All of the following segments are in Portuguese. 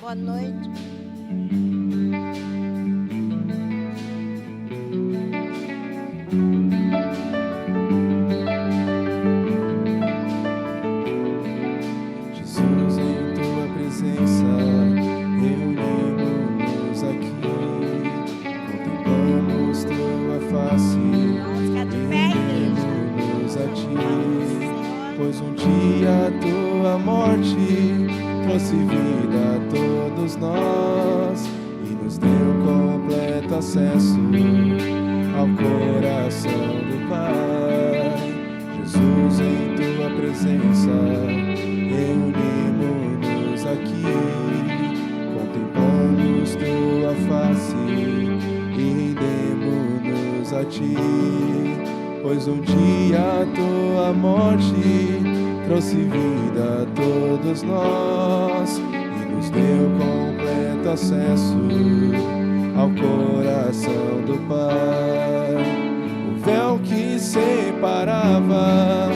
Boa noite. Jesus, em tua presença, reunimos-nos aqui, contemplamos tua face, reunimos a ti, pois um dia a tua morte trouxe vida a todos nós e nos deu completo acesso ao coração do Pai. Jesus, em tua presença, reunimos-nos aqui, contemplamos tua face e rendemos-nos a ti, pois um dia a tua morte trouxe vida a todos nós e nos deu completo acesso ao coração do Pai. O véu que separava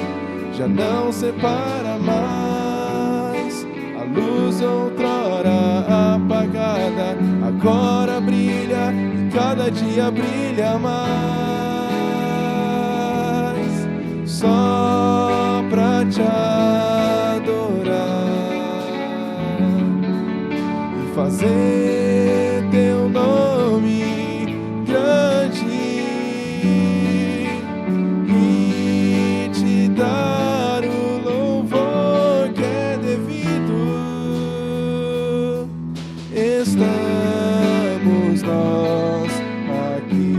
já não separa mais, a luz outrora apagada agora brilha e cada dia brilha mais. Só pra te adorar e fazer teu nome grande e te dar o louvor que é devido. Estamos nós aqui.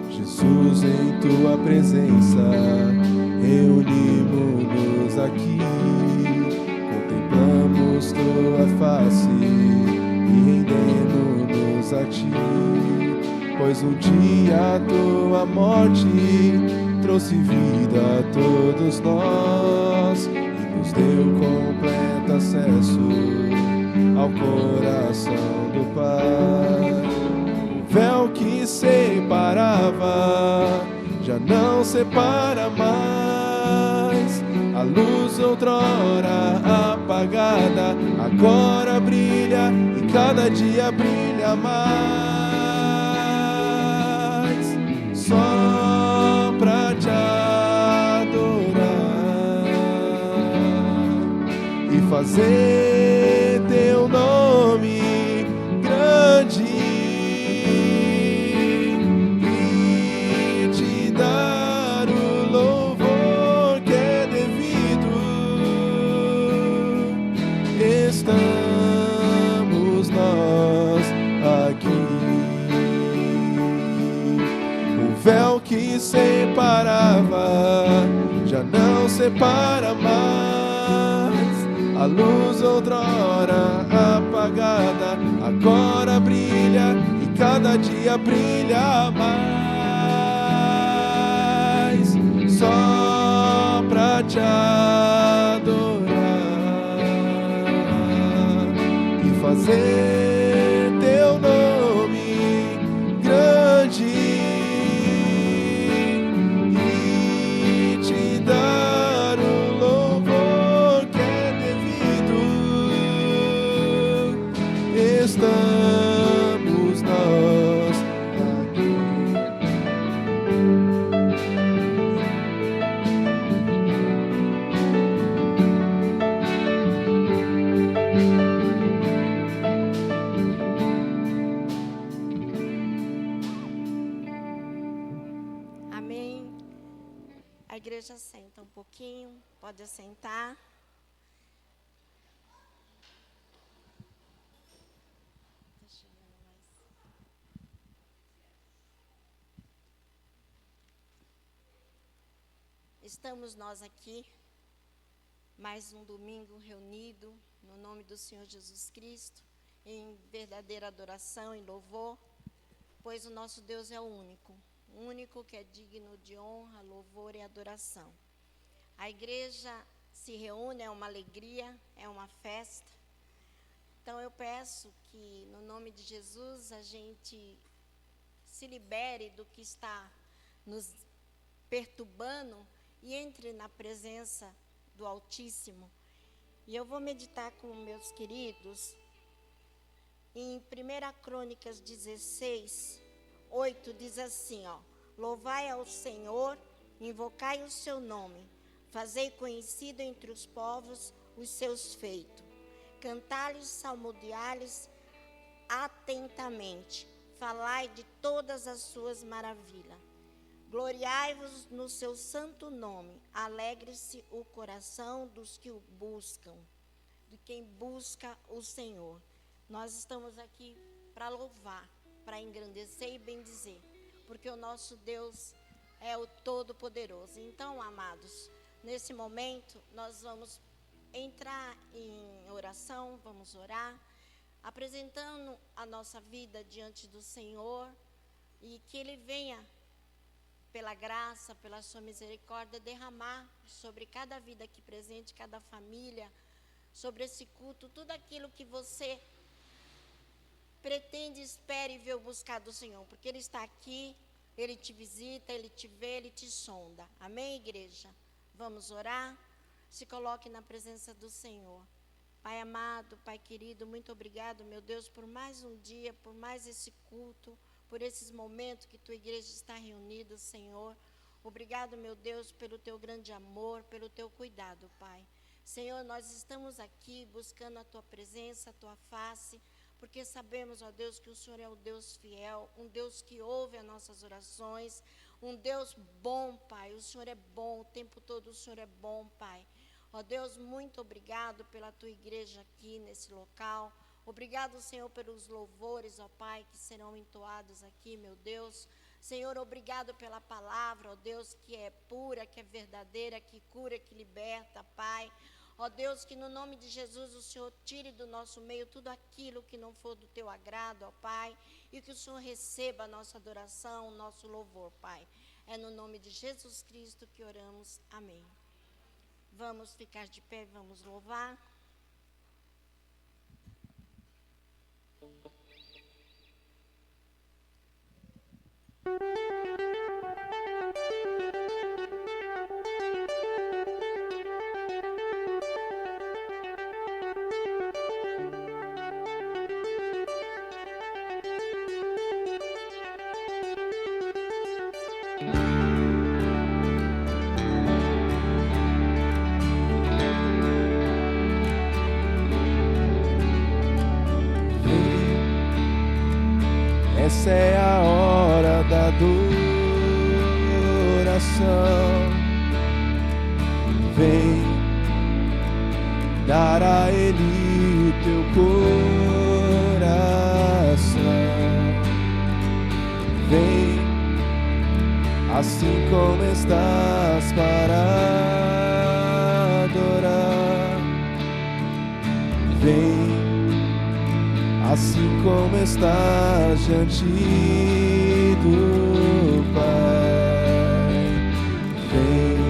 Jesus, em tua presença, reunimos-nos aqui, contemplamos tua face e rendemos-nos a ti, pois um dia a tua morte trouxe vida a todos nós e nos deu completo acesso ao coração do Pai. O véu que separava já não separa mais, a luz outrora apagada agora brilha e cada dia brilha mais. Só pra te adorar e fazer teu nome grande e te dar o louvor que é devido. Estamos nós aqui. O véu que separava já não separa mais, a luz outrora apagada agora brilha e cada dia brilha mais. Só pra te adorar e fazer teu nome grande e te dar o louvor que é devido. Estamos nós aqui. Amém. A igreja senta um pouquinho, pode assentar. Estamos nós aqui, mais um domingo reunido no nome do Senhor Jesus Cristo, em verdadeira adoração e louvor, pois o nosso Deus é o único que é digno de honra, louvor e adoração. A igreja se reúne, é uma alegria, é uma festa. Então eu peço que, no nome de Jesus, a gente se libere do que está nos perturbando e entre na presença do Altíssimo. E eu vou meditar com meus queridos em 1 Crônicas 16, 8, diz assim, ó: louvai ao Senhor, invocai o seu nome, fazei conhecido entre os povos os seus feitos, cantai-lhes, salmodiai-lhes atentamente, falai de todas as suas maravilhas. Gloriai-vos no seu santo nome, alegre-se o coração dos que o buscam, de quem busca o Senhor. Nós estamos aqui para louvar, para engrandecer e bendizer, porque o nosso Deus é o Todo-Poderoso. Então, amados, nesse momento nós vamos entrar em oração, vamos orar, apresentando a nossa vida diante do Senhor, e que Ele venha, pela graça, pela sua misericórdia, derramar sobre cada vida aqui presente, cada família, sobre esse culto, tudo aquilo que você pretende, espere e ver o buscar do Senhor, porque Ele está aqui, Ele te visita, Ele te vê, Ele te sonda. Amém, igreja? Vamos orar? Se coloque na presença do Senhor. Pai amado, Pai querido, muito obrigado, meu Deus, por mais um dia, por mais esse culto, por esses momentos que tua igreja está reunida, Senhor. Obrigado, meu Deus, pelo teu grande amor, pelo teu cuidado, Pai. Senhor, nós estamos aqui buscando a tua presença, a tua face, porque sabemos, ó Deus, que o Senhor é o Deus fiel, um Deus que ouve as nossas orações, um Deus bom, Pai. O Senhor é bom, o tempo todo o Senhor é bom, Pai. Ó Deus, muito obrigado pela tua igreja aqui nesse local. Obrigado, Senhor, pelos louvores, ó Pai, que serão entoados aqui, meu Deus. Senhor, obrigado pela palavra, ó Deus, que é pura, que é verdadeira, que cura, que liberta, Pai. Ó Deus, que no nome de Jesus o Senhor tire do nosso meio tudo aquilo que não for do teu agrado, ó Pai, e que o Senhor receba a nossa adoração, o nosso louvor, Pai. É no nome de Jesus Cristo que oramos. Amém. Vamos ficar de pé, vamos louvar. Essa é a hora da adoração. Vem dar a Ele o teu coração. Vem assim como estás para adorar. Vem assim como estás diante do Pai. Vem,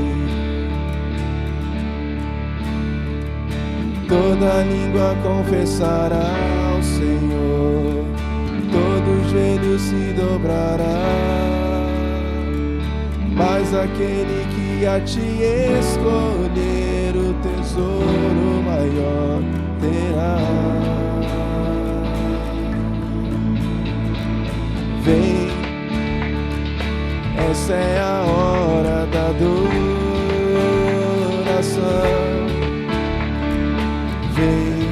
toda língua confessará ao Senhor, todo joelho se dobrará, mas aquele que a ti escolher o tesouro maior terá. Vem, essa é a hora da adoração. Vem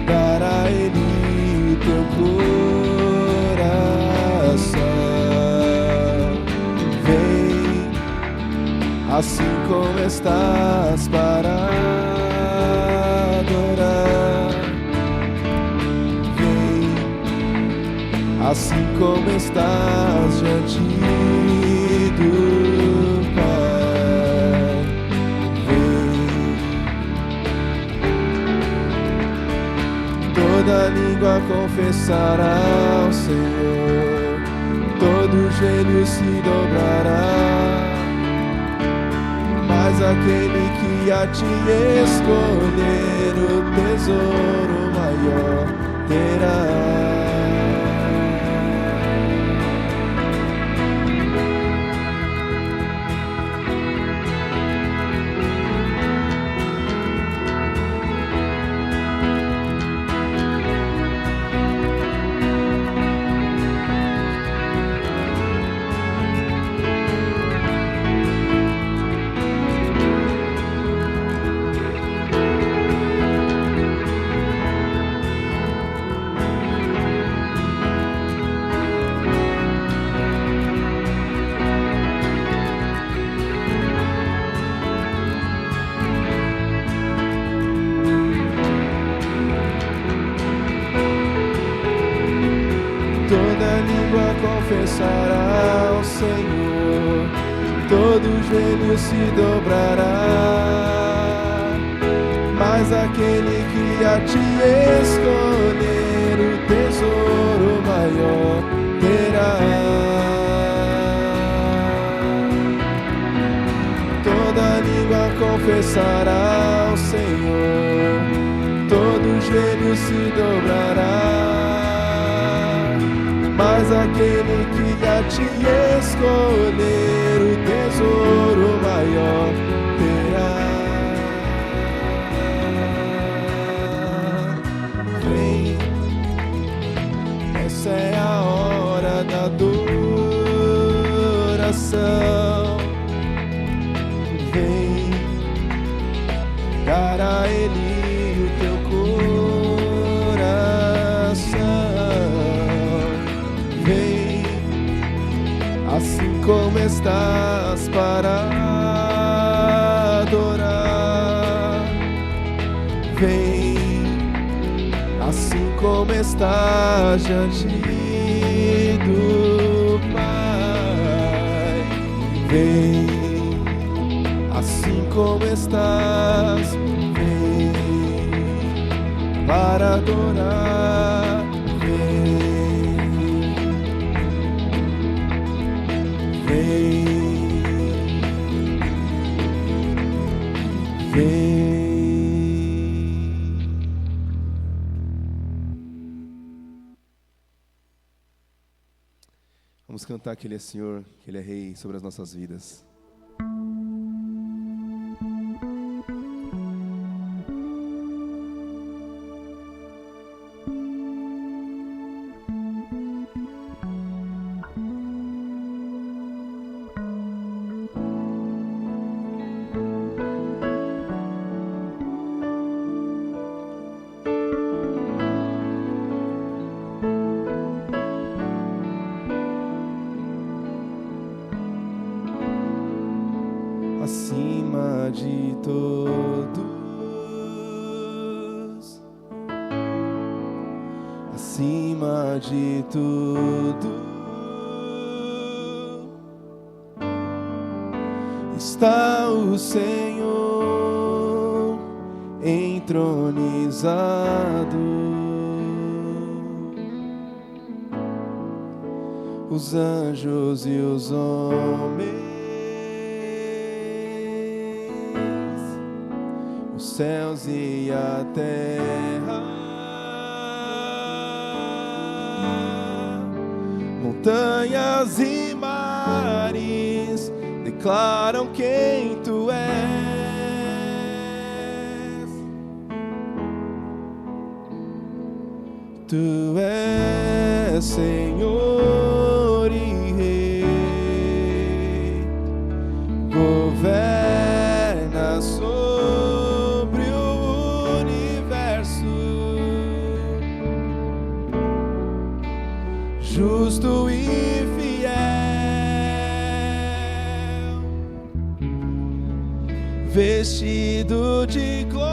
dar a Ele teu coração. Vem, assim como estás para adorar. Assim como estás diante do Pai. Vem, toda língua confessará ao Senhor, todo joelho se dobrará, mas aquele que a ti escolher o tesouro maior terá. língua confessará ao Senhor, todo joelho se dobrará, mas aquele que a ti escolher o tesouro maior terá. Toda língua confessará ao Senhor, todo joelho se dobrará, mas aquele que a ti escolher o tesouro maior terá. Vem, essa é a hora da adoração. Vem, dar a Ele o teu coração. Vem, assim como estás para adorar. Vem, assim como estás diante do Pai. Vem, assim como estás, vem para adorar. Vem, vem, vem. Vamos cantar que Ele é Senhor, que Ele é Rei sobre as nossas vidas. Acima de todos, acima de tudo, está o Senhor entronizado. Os anjos e os homens, céus e a terra, montanhas e mares declaram quem tu és. Tu és Senhor e Rei, governa sobre o universo, justo e fiel, vestido de glória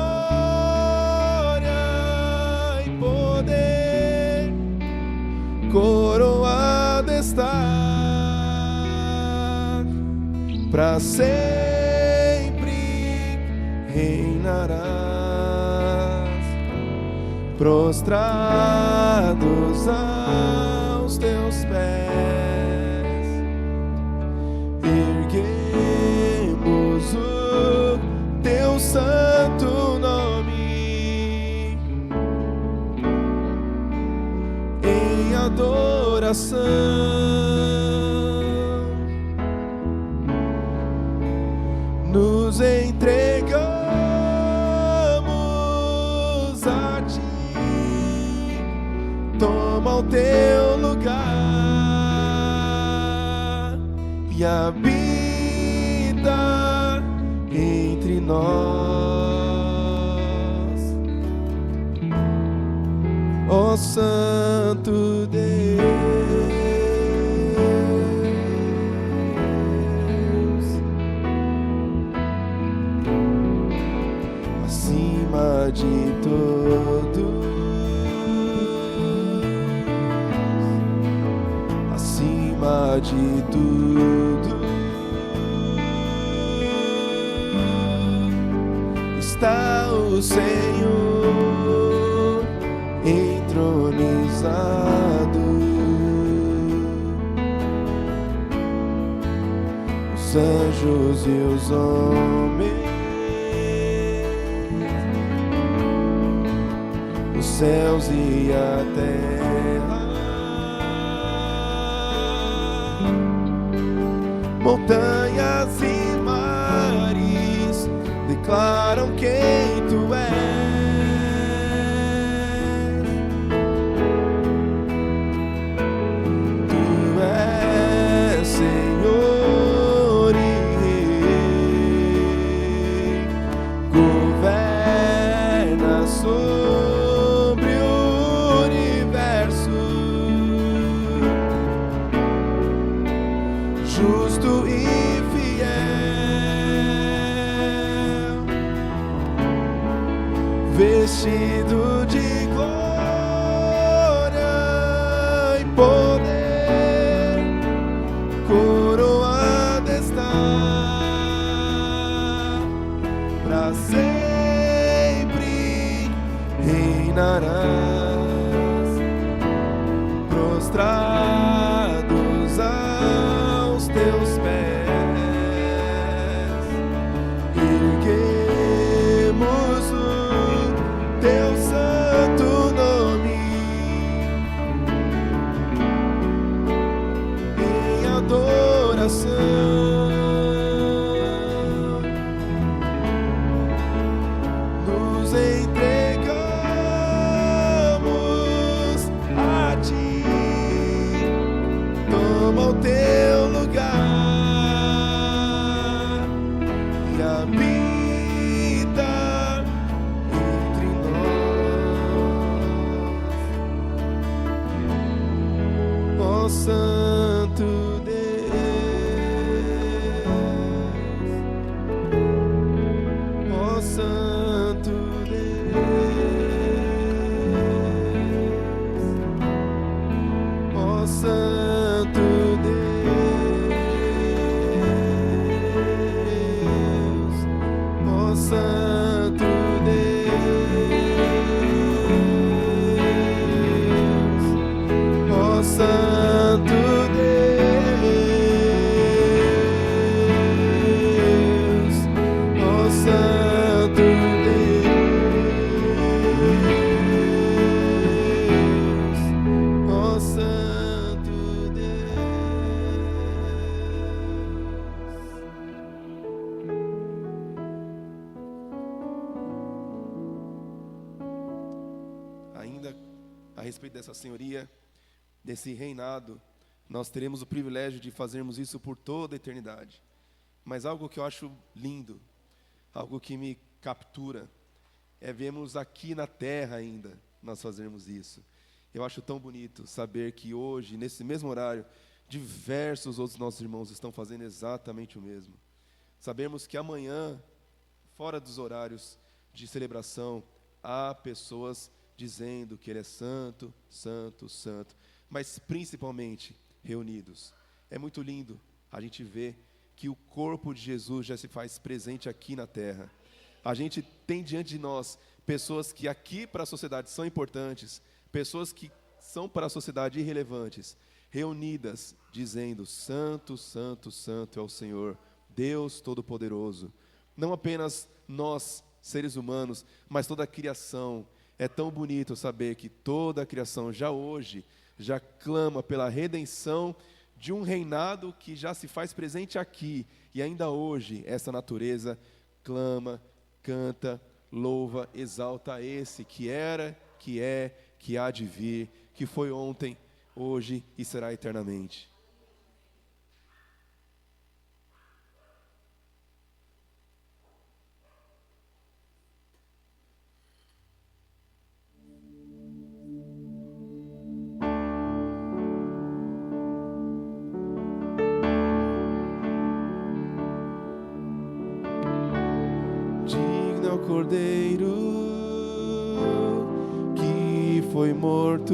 e poder, coroado está, para sempre reinarás, prostrados aos teus pés, erguemos o teu santo nome em adoração. Nos entregamos a ti, toma o teu lugar e habita entre nós, ó Santo Deus. Acima de todos, acima de tudo está o Senhor entronizado. Os anjos e os homens, os céus e a terra, montanhas e mares declaram quem tu és. Tu és Senhor e Rei, governa sobre o universo, justo e vestido de glória e poder, coroado está para sempre, reinarás, prostrados aos teus pés, erguemos teu santo nome em adoração. Nos entregamos a ti, toma o teu lugar e habita entre nós, ó Santo Deus, ó Santo Deus, ó Santo Deus, ó Santo Deus, ó Santo Deus, ó Santo Deus, ó Santo Deus. Ainda a respeito dessa senhoria, desse reinado, nós teremos o privilégio de fazermos isso por toda a eternidade. Mas algo que eu acho lindo, algo que me captura, é vermos aqui na terra ainda nós fazermos isso. Eu acho tão bonito saber que hoje, nesse mesmo horário, diversos outros nossos irmãos estão fazendo exatamente o mesmo. Sabemos que amanhã, fora dos horários de celebração, há pessoas dizendo que Ele é santo, santo, santo, mas principalmente reunidos. É muito lindo a gente ver que o corpo de Jesus já se faz presente aqui na terra. A gente tem diante de nós pessoas que aqui para a sociedade são importantes, pessoas que são para a sociedade irrelevantes, reunidas dizendo: santo, santo, santo é o Senhor, Deus Todo-Poderoso. Não apenas nós, seres humanos, mas toda a criação. É tão bonito saber que toda a criação já hoje já clama pela redenção de um reinado que já se faz presente aqui. E ainda hoje essa natureza clama, canta, louva, exalta esse que era, que é, que há de vir, que foi ontem, hoje e será eternamente. Digno é o Cordeiro que foi morto,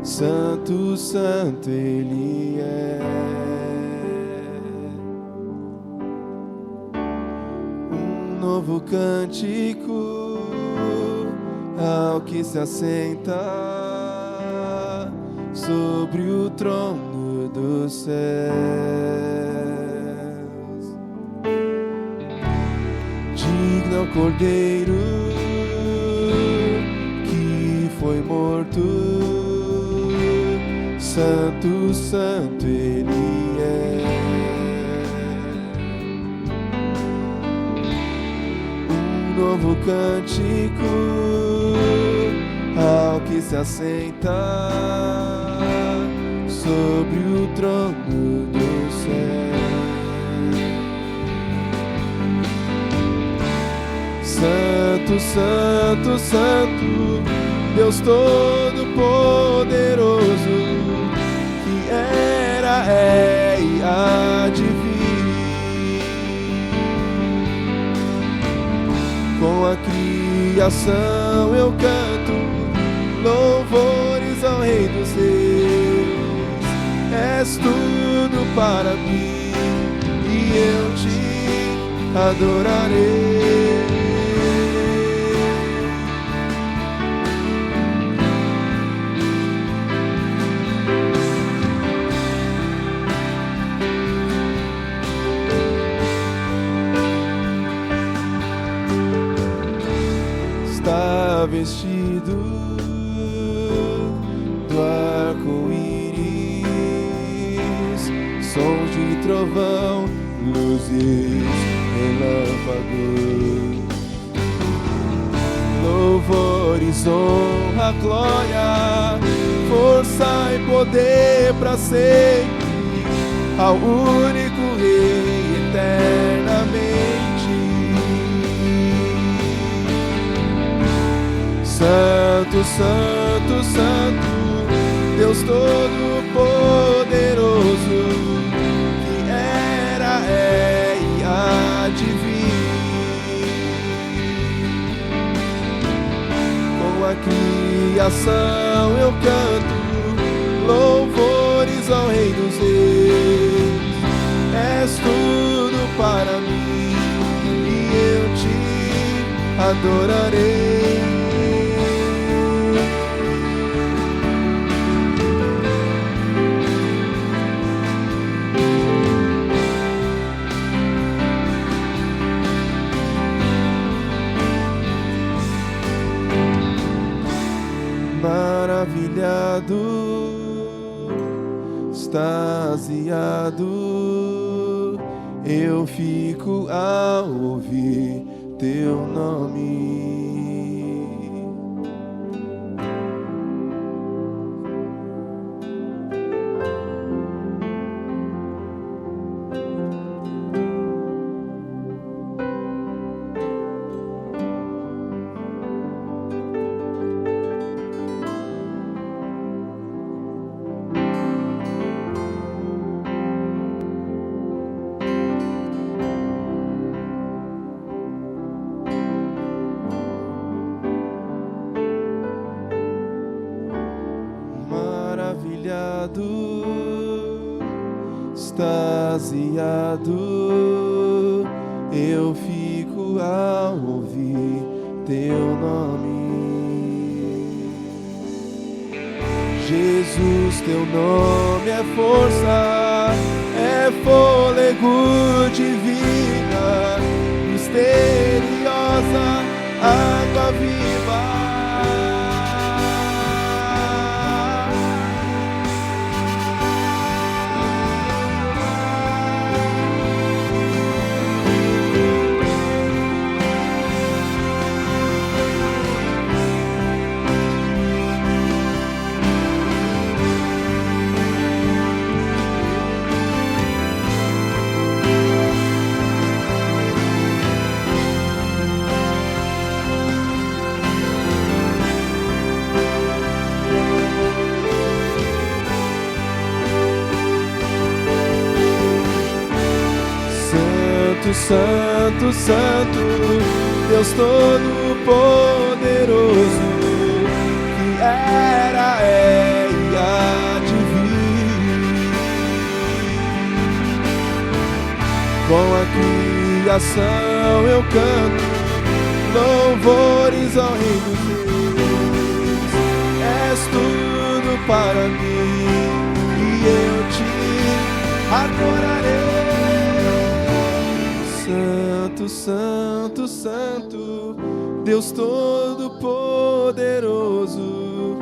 Santo, santo Ele é. Um novo cântico ao que se assenta sobre o trono dos céus. Digno é o Cordeiro que foi morto. Santo, santo Ele é. Um novo cântico ao que se assenta sobre o trono do céu. Santo, santo, santo, Deus Todo-Poderoso, que era, é e há de vir. Com a criação eu canto louvores ao Rei dos Reis. És tudo para mim e eu te adorarei. Está vestido do arco-íris, sons de trovão, luzes, relâmpagos, louvores, honra, glória, força e poder para sempre ao único Rei eternamente. Santo, santo, santo, Deus Todo-Poderoso, que era, é e há de vir. Com a criação eu canto louvores ao Rei dos Reis. És tudo para mim e eu te adorarei. Maravilhado, extasiado, eu fico ao ouvir teu nome. Maravilhado, extasiado, eu fico ao ouvir teu nome. Jesus, teu nome é força, é fôlego divina, misteriosa, água viva. Santo, santo, Deus Todo-Poderoso, que era, é e há criação eu canto louvores ao Rei dos Reis. És tudo para mim e eu te adorarei. Santo, santo, santo, Deus Todo-Poderoso,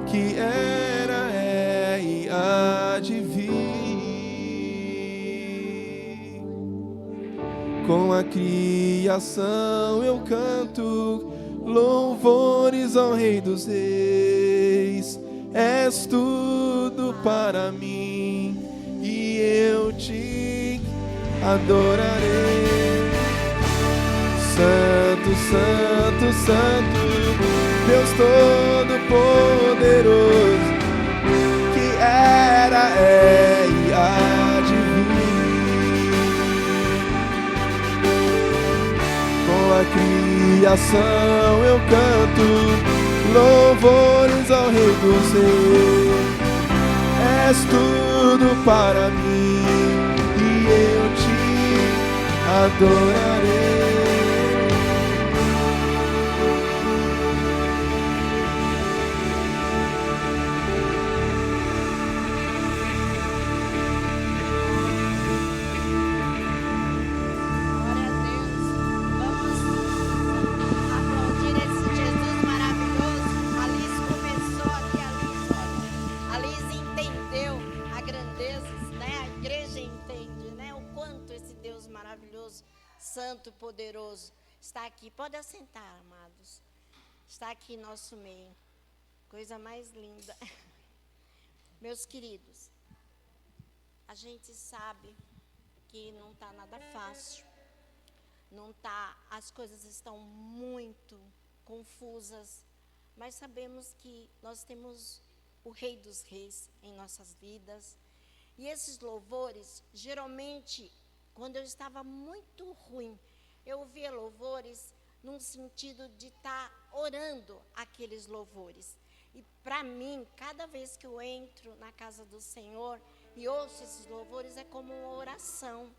que era, é e há de vir. Com a criação eu canto louvores ao Rei dos Reis. És tudo para mim e eu te adorarei. Santo, santo, santo, Deus Todo-Poderoso, que era, é e há de vir. Com a criação eu canto louvores ao Rei dos Reis. És tudo para mim e eu te adorarei. Santo, poderoso, está aqui. Pode assentar, amados. Está aqui em nosso meio. Coisa mais linda. Meus queridos, a gente sabe que não está nada fácil. Não tá, as coisas estão muito confusas. Mas sabemos que nós temos o Rei dos Reis em nossas vidas. E esses louvores, geralmente, quando eu estava muito ruim, eu ouvia louvores num sentido de estar orando aqueles louvores. E para mim, cada vez que eu entro na casa do Senhor e ouço esses louvores, é como uma oração.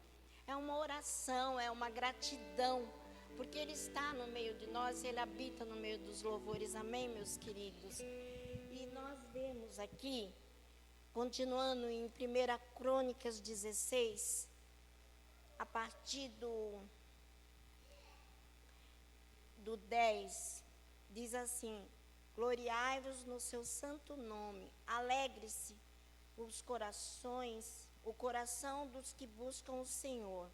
É uma oração, é uma gratidão, porque Ele está no meio de nós, Ele habita no meio dos louvores. Amém, meus queridos? E nós vemos aqui, continuando em 1 Crônicas 16, a partir do 10, diz assim: gloriai-vos no seu santo nome, alegre-se os corações, o coração dos que buscam o Senhor.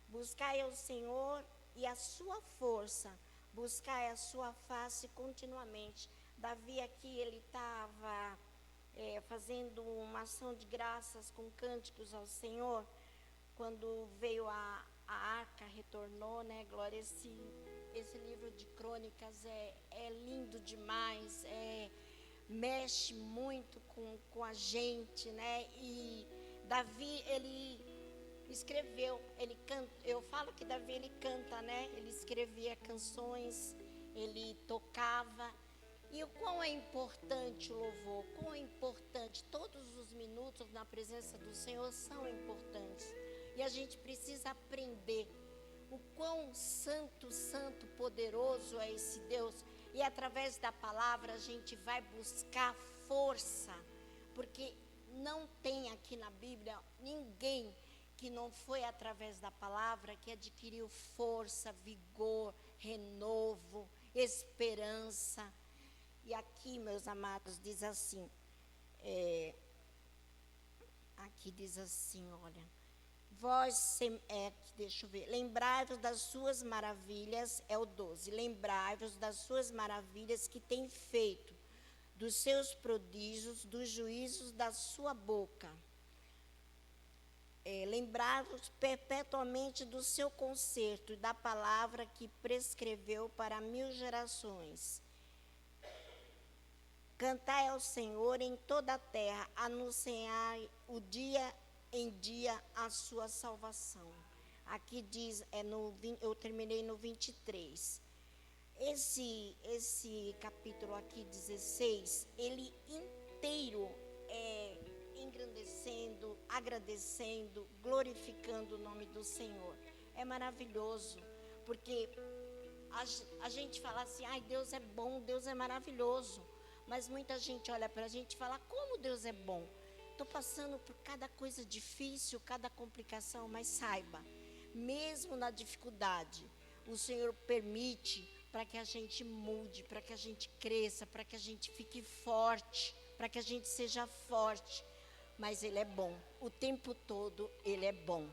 Buscai ao Senhor e a sua força, buscai a sua face continuamente. Davi aqui, ele estava fazendo uma ação de graças com cânticos ao Senhor. Quando veio a arca, retornou, né? Glória, esse livro de crônicas é lindo demais, mexe muito com a gente, né? E Davi, ele escreveu, eu falo que Davi, ele canta, né? Ele escrevia canções, ele tocava. E o quão é importante o louvor, quão é importante, todos os minutos na presença do Senhor são importantes. E a gente precisa aprender o quão santo, santo, poderoso é esse Deus. E através da palavra a gente vai buscar força. Porque não tem aqui na Bíblia ninguém que não foi através da palavra que adquiriu força, vigor, renovo, esperança. E aqui, meus amados, diz assim, aqui diz assim, olha, deixa eu ver, lembrai-vos das suas maravilhas, é o 12, lembrai-vos das suas maravilhas que tem feito, dos seus prodígios, dos juízos da sua boca. Lembrai-vos perpetuamente do seu concerto e da palavra que prescreveu para 1000 gerações. Cantai ao Senhor em toda a terra, anunciai o dia em dia a sua salvação. Aqui diz, eu terminei no 23. Esse capítulo aqui, 16, ele inteiro é engrandecendo, agradecendo, glorificando o nome do Senhor. é maravilhoso, porque a gente fala assim, ai, Deus é bom, Deus é maravilhoso, mas muita gente olha para a gente e fala, como Deus é bom? Estou passando por cada coisa difícil, cada complicação, mas saiba, mesmo na dificuldade, o Senhor permite para que a gente mude, para que a gente cresça, para que a gente fique forte, para que a gente seja forte. Mas Ele é bom, o tempo todo Ele é bom.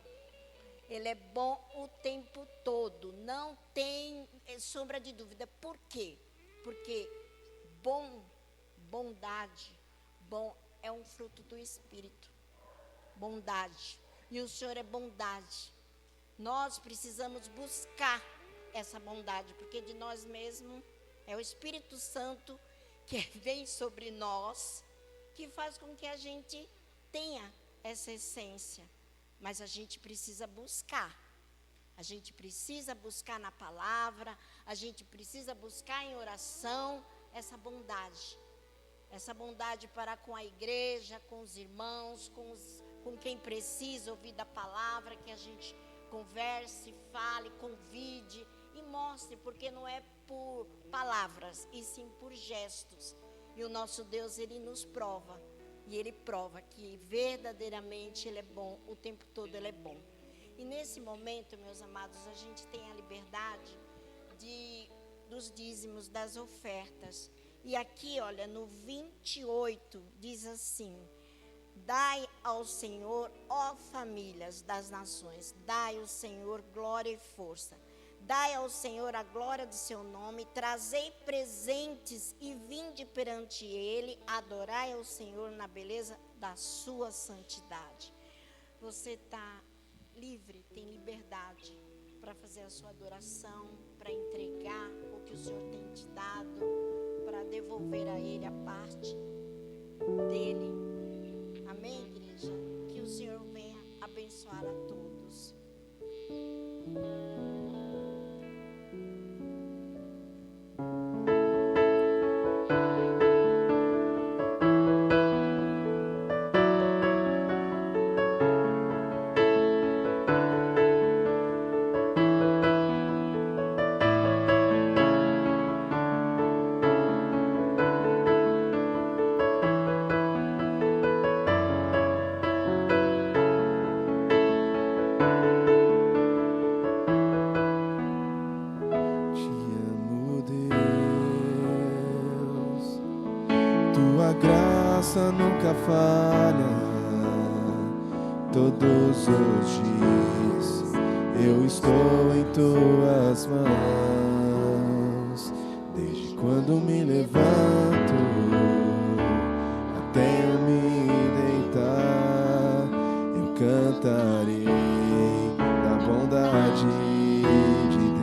Ele é bom o tempo todo, não tem sombra de dúvida. Por quê? Porque bondade, bom é um fruto do Espírito. Bondade. E o Senhor é bondade. Nós precisamos buscar essa bondade, porque de nós mesmos é o Espírito Santo que vem sobre nós, que faz com que a gente tenha essa essência. Mas a gente precisa buscar. A gente precisa buscar na palavra, a gente precisa buscar em oração essa bondade. Essa bondade para com a igreja, com os irmãos, com quem precisa ouvir da palavra, que a gente converse, fale, convide e mostre, porque não é por palavras, e sim por gestos. E o nosso Deus, Ele nos prova. E Ele prova que verdadeiramente Ele é bom, o tempo todo Ele é bom. E nesse momento, meus amados, a gente tem a liberdade dos dízimos, das ofertas. E aqui, olha, no 28, diz assim: dai ao Senhor, ó famílias das nações, dai ao Senhor glória e força. Dai ao Senhor a glória do seu nome, trazei presentes e vinde perante Ele, adorai ao Senhor na beleza da sua santidade. Você está livre, tem liberdade para fazer a sua adoração, para entregar o que o Senhor tem te dado, para devolver a Ele a parte dEle. Amém, igreja? Que o Senhor venha abençoar a todos. Nunca falha, todos os dias eu estou em tuas mãos, desde quando me levanto até eu me deitar, eu cantarei da bondade de Deus.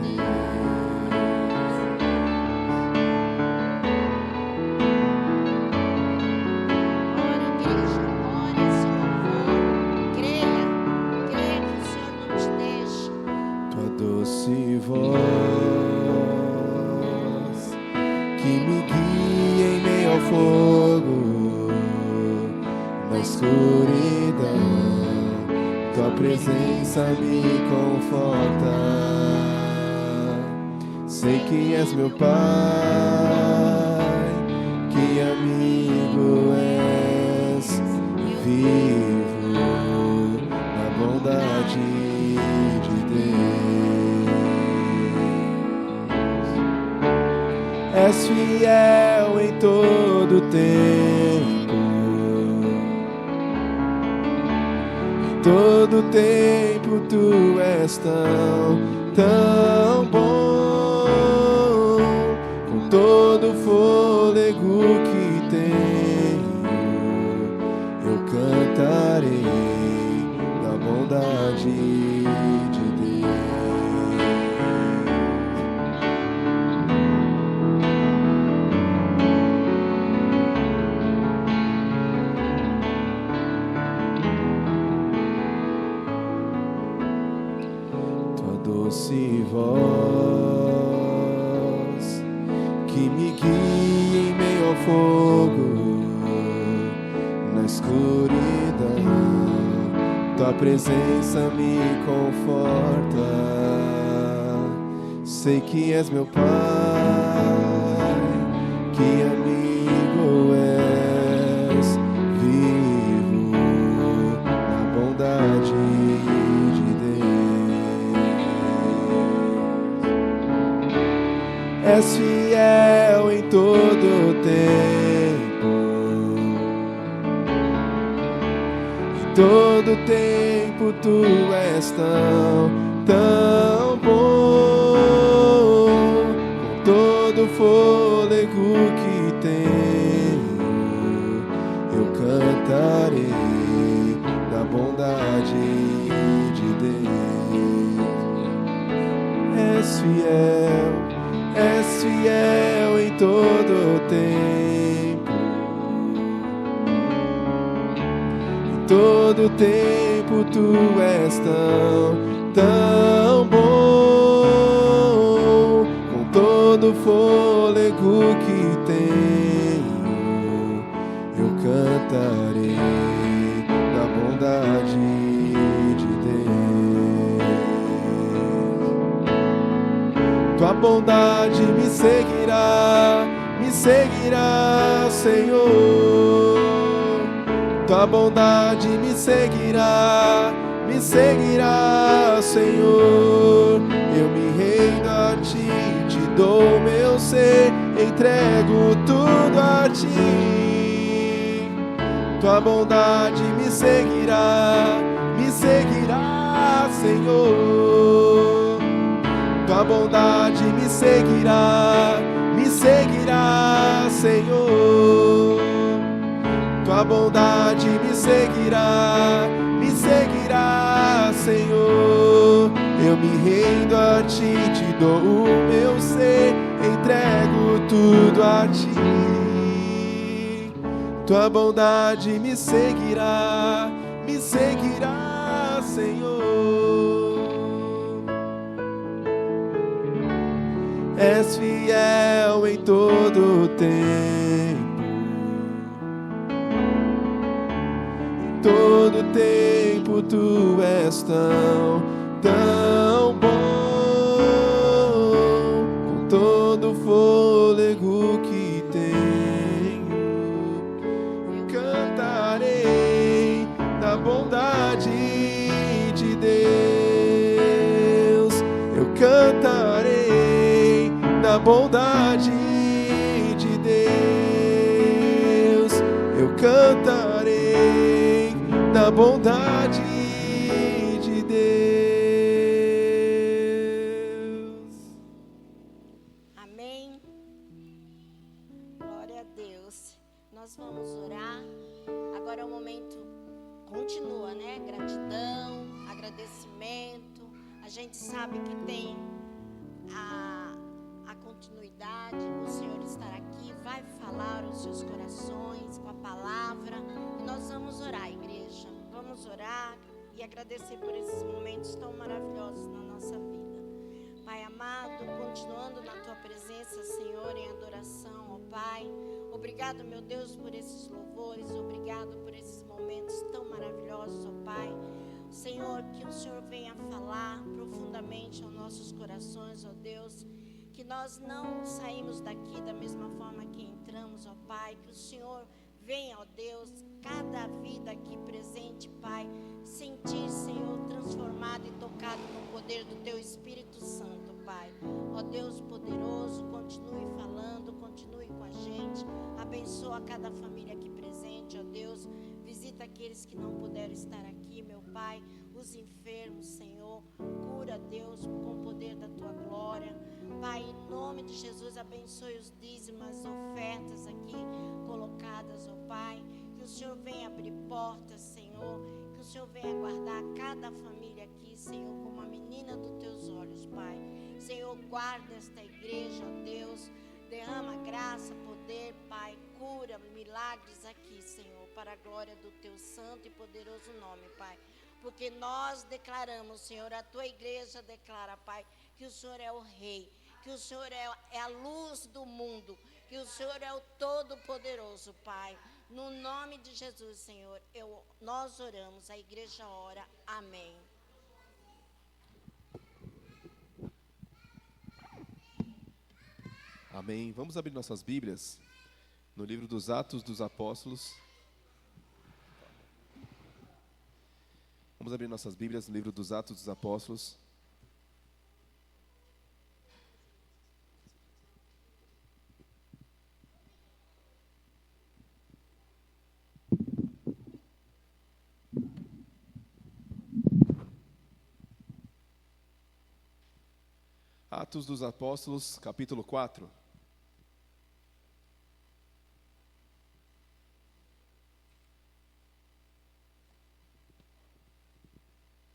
Voz que me guia em meio ao fogo, na escuridão, tua presença me conforta. Sei que és meu Pai, que amigo és, e vivo na bondade de Deus. És fiel em todo tempo, em todo tempo tu és tão bom, com todo o fôlego que tenho, eu cantarei da bondade de Deus. Doce voz que me guia em meio ao fogo, na escuridão, tua presença me conforta. Sei que és meu Pai, que amigo és, vivo na bondade de Deus. És fiel em todo tempo, em todo tempo tu és tão bom. Com todo fôlego que tenho, eu cantarei da bondade de Deus. És fiel em todo tempo, em todo tempo tu és tão bom. Com todo fôlego que tenho, eu cantarei da bondade de Deus. Tua bondade me seguirá, Senhor. Tua bondade me seguirá, Senhor. Eu me rendo a ti, te dou meu ser, entrego tudo a ti. Tua bondade me seguirá, Senhor. Tua bondade me seguirá, Senhor. Tua bondade me seguirá, Senhor. Eu me rendo a ti, te dou o meu ser, entrego tudo a ti. Tua bondade me seguirá, Senhor. És fiel em todo tempo, todo tempo tu és tão bom. Com todo fôlego que tenho, eu cantarei da bondade de Deus. Eu cantarei da bondade de Deus. Eu cantarei da bondade de Deus. Amém. Glória a Deus. Nós vamos orar. Agora é o momento, continua, né? Gratidão, agradecimento. A gente sabe que tem a continuidade, o Senhor estará aqui, vai falar aos seus corações com a palavra. E nós vamos orar, igreja. Vamos orar e agradecer por esses momentos tão maravilhosos na nossa vida. Pai amado, continuando na tua presença, Senhor, em adoração, ó Pai. Obrigado, meu Deus, por esses louvores. Obrigado por esses momentos tão maravilhosos, ó Pai. Senhor, que o Senhor venha falar profundamente aos nossos corações, ó Deus. Que nós não saímos daqui da mesma forma que entramos, ó Pai. Que o Senhor venha, ó Deus, cada vida aqui presente, Pai, sentir, Senhor, transformado e tocado no poder do Teu Espírito Santo, Pai. Ó Deus poderoso, continue falando, continue com a gente. Abençoa cada família aqui presente, ó Deus. Visita aqueles que não puderam estar aqui, meu Pai. Os enfermos, Senhor. Cura, Deus, com o poder da Tua glória. Pai, em nome de Jesus, abençoe os dízimos, as ofertas aqui colocadas, ó Pai. Que o Senhor venha abrir portas, Senhor. Que o Senhor venha guardar cada família aqui, Senhor, como a menina dos Teus olhos, Pai. Senhor, guarda esta igreja, ó Deus. Derrama graça, poder, Pai. Cura, milagres aqui, Senhor, para a glória do Teu santo e poderoso nome, Pai. Porque nós declaramos, Senhor, a Tua igreja declara, Pai, que o Senhor é o Rei. Que o Senhor é a luz do mundo, que o Senhor é o Todo-Poderoso, Pai. No nome de Jesus, Senhor, nós oramos, a igreja ora. Amém. Amém. Vamos abrir nossas Bíblias no livro dos Atos dos Apóstolos. Vamos abrir nossas Bíblias no livro dos Atos dos Apóstolos. Atos dos Apóstolos, capítulo 4.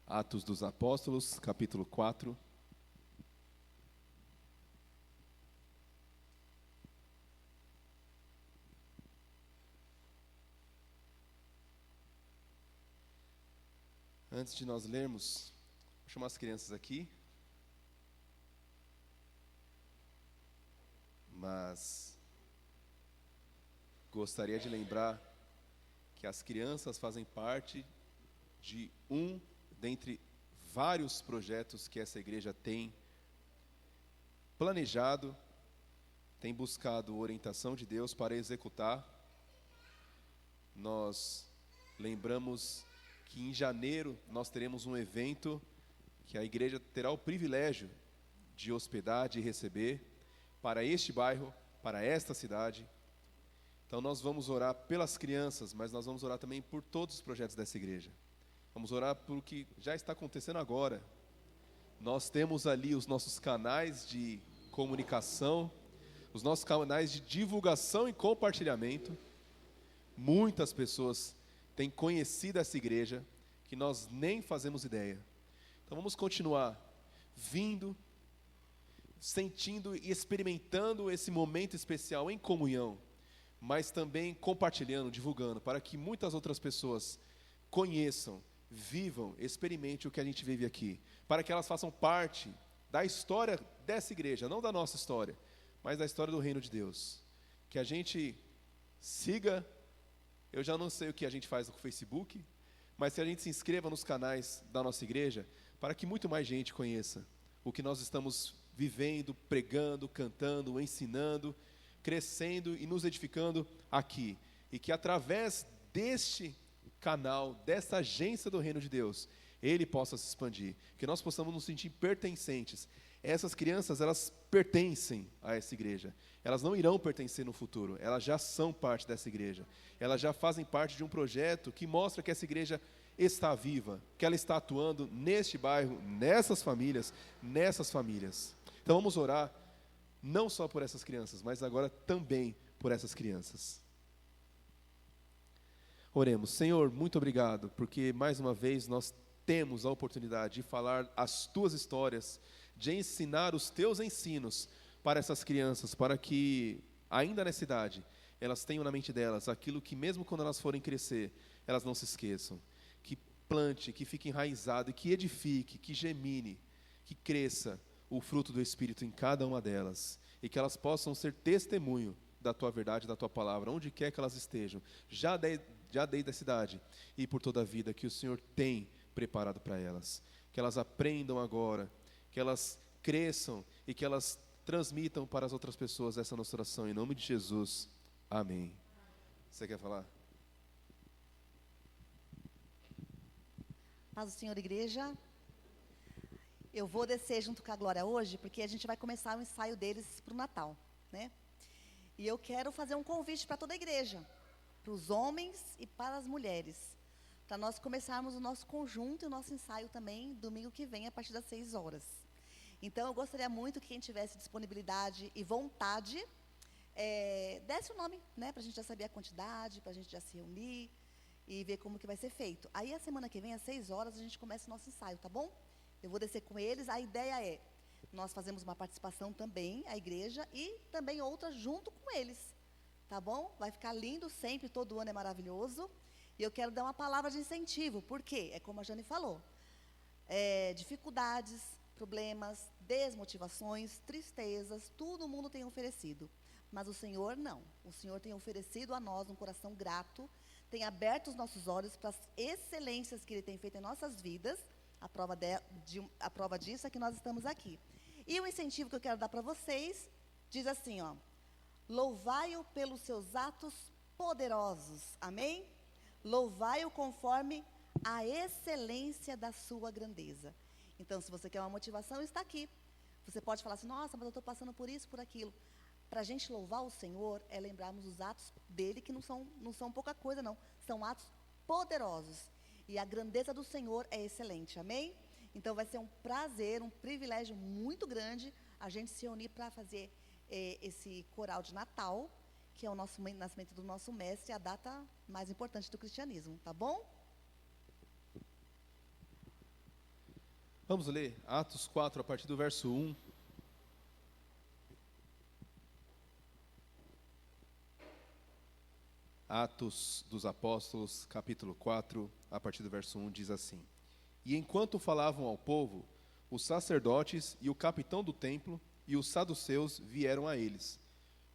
Atos dos Apóstolos, capítulo 4. Antes de nós lermos, vou chamar as crianças aqui. Mas gostaria de lembrar que as crianças fazem parte de dentre vários projetos que essa igreja tem planejado, tem buscado orientação de Deus para executar. Nós lembramos que em janeiro nós teremos um evento que a igreja terá o privilégio de hospedar, de receber, para este bairro, para esta cidade. Então nós vamos orar pelas crianças, mas nós vamos orar também por todos os projetos dessa igreja. Vamos orar por o que já está acontecendo agora. Nós temos ali os nossos canais de comunicação, os nossos canais de divulgação e compartilhamento. Muitas pessoas têm conhecido essa igreja, que nós nem fazemos ideia. Então vamos continuar vindo, sentindo e experimentando esse momento especial em comunhão, mas também compartilhando, divulgando, para que muitas outras pessoas conheçam, vivam, experimentem o que a gente vive aqui, para que elas façam parte da história dessa igreja, não da nossa história, mas da história do reino de Deus. Que a gente siga, eu já não sei o que a gente faz no Facebook, mas que a gente se inscreva nos canais da nossa igreja, para que muito mais gente conheça o que nós estamos vivendo, pregando, cantando, ensinando, crescendo e nos edificando aqui. E que através deste canal, desta agência do reino de Deus, ele possa se expandir. Que nós possamos nos sentir pertencentes. Essas crianças, elas pertencem a essa igreja. Elas não irão pertencer no futuro. Elas já são parte dessa igreja. Elas já fazem parte de um projeto que mostra que essa igreja está viva, que ela está atuando neste bairro, nessas famílias. Então vamos orar, não só por essas crianças, mas agora também por essas crianças. Oremos. Senhor, muito obrigado, porque mais uma vez nós temos a oportunidade de falar as Tuas histórias, de ensinar os Teus ensinos para essas crianças, para que, ainda nessa idade, elas tenham na mente delas aquilo que mesmo quando elas forem crescer, elas não se esqueçam. Que plante, que fique enraizado, e que edifique, que germine, que cresça o fruto do Espírito em cada uma delas, e que elas possam ser testemunho da Tua verdade, da Tua palavra, onde quer que elas estejam, já desde a cidade e por toda a vida que o Senhor tem preparado para elas. Que elas aprendam agora, que elas cresçam e que elas transmitam para as outras pessoas essa nossa oração, em nome de Jesus. Amém. Você quer falar? Paz do Senhor, igreja. Eu vou descer junto com a Glória hoje, porque a gente vai começar o ensaio deles para o Natal, né? E eu quero fazer um convite para toda a igreja, para os homens e para as mulheres, para nós começarmos o nosso conjunto e o nosso ensaio também, domingo que vem, a partir das 6 horas. Então, eu gostaria muito que quem tivesse disponibilidade e vontade, desse o nome, né, para a gente já saber a quantidade, para a gente já se reunir e ver como que vai ser feito. Aí, a semana que vem, às 6 horas, a gente começa o nosso ensaio, tá bom? Eu vou descer com eles. A ideia é, nós fazemos uma participação também, a igreja, e também outra junto com eles, tá bom? Vai ficar lindo sempre, todo ano é maravilhoso. E eu quero dar uma palavra de incentivo, porque, é como a Jane falou, dificuldades, problemas, desmotivações, tristezas, todo mundo tem oferecido. Mas o Senhor não. O Senhor tem oferecido a nós um coração grato, tem aberto os nossos olhos para as excelências que Ele tem feito em nossas vidas. A prova disso é que nós estamos aqui. E o incentivo que eu quero dar para vocês diz assim, ó: louvai-o pelos seus atos poderosos. Amém? Louvai-o conforme a excelência da sua grandeza. Então, se você quer uma motivação, está aqui. Você pode falar assim: nossa, mas eu estou passando por isso, por aquilo. Para a gente louvar o Senhor, é lembrarmos os atos dele, que não são pouca coisa, não. São atos poderosos. E a grandeza do Senhor é excelente. Amém? Então, vai ser um prazer, um privilégio muito grande a gente se unir para fazer esse coral de Natal, que é o nascimento do nosso mestre, a data mais importante do cristianismo. Tá bom? Vamos ler Atos 4, a partir do verso 1. Atos dos Apóstolos, capítulo 4, a partir do verso 1, diz assim: E enquanto falavam ao povo, os sacerdotes e o capitão do templo e os saduceus vieram a eles,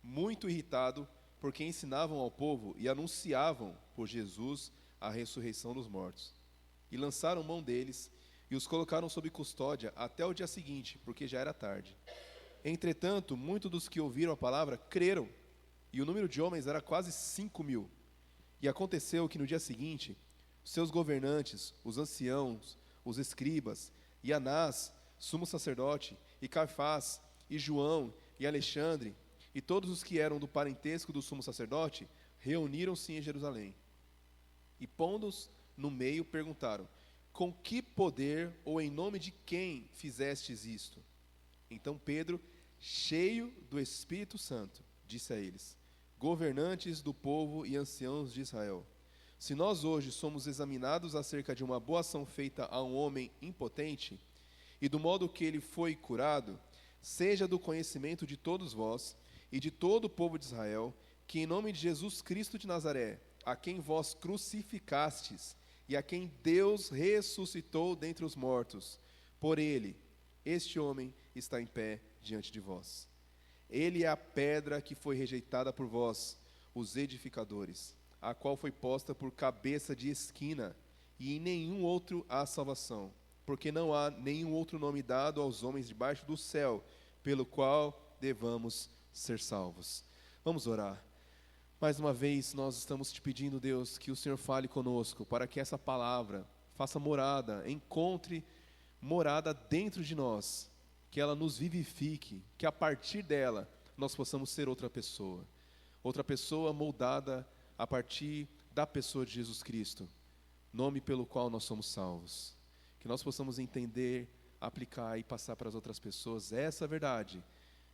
muito irritado, porque ensinavam ao povo e anunciavam por Jesus a ressurreição dos mortos. E lançaram mão deles e os colocaram sob custódia até o dia seguinte, porque já era tarde. Entretanto, muitos dos que ouviram a palavra creram, e o número de homens era quase 5.000. E aconteceu que no dia seguinte, seus governantes, os anciãos, os escribas, e Anás, sumo sacerdote, e Caifás, e João, e Alexandre, e todos os que eram do parentesco do sumo sacerdote, reuniram-se em Jerusalém. E pondo-os no meio, perguntaram: com que poder ou em nome de quem fizestes isto? Então Pedro, cheio do Espírito Santo, disse a eles: governantes do povo e anciãos de Israel, se nós hoje somos examinados acerca de uma boa ação feita a um homem impotente, e do modo que ele foi curado, seja do conhecimento de todos vós e de todo o povo de Israel, que em nome de Jesus Cristo de Nazaré, a quem vós crucificastes, e a quem Deus ressuscitou dentre os mortos, por ele, este homem está em pé diante de vós. Ele é a pedra que foi rejeitada por vós, os edificadores, a qual foi posta por cabeça de esquina, e em nenhum outro há salvação, porque não há nenhum outro nome dado aos homens debaixo do céu, pelo qual devamos ser salvos. Vamos orar. Mais uma vez, nós estamos te pedindo, Deus, que o Senhor fale conosco, para que essa palavra faça morada, encontre morada dentro de nós, que ela nos vivifique, que a partir dela nós possamos ser outra pessoa moldada a partir da pessoa de Jesus Cristo, nome pelo qual nós somos salvos. Que nós possamos entender, aplicar e passar para as outras pessoas essa verdade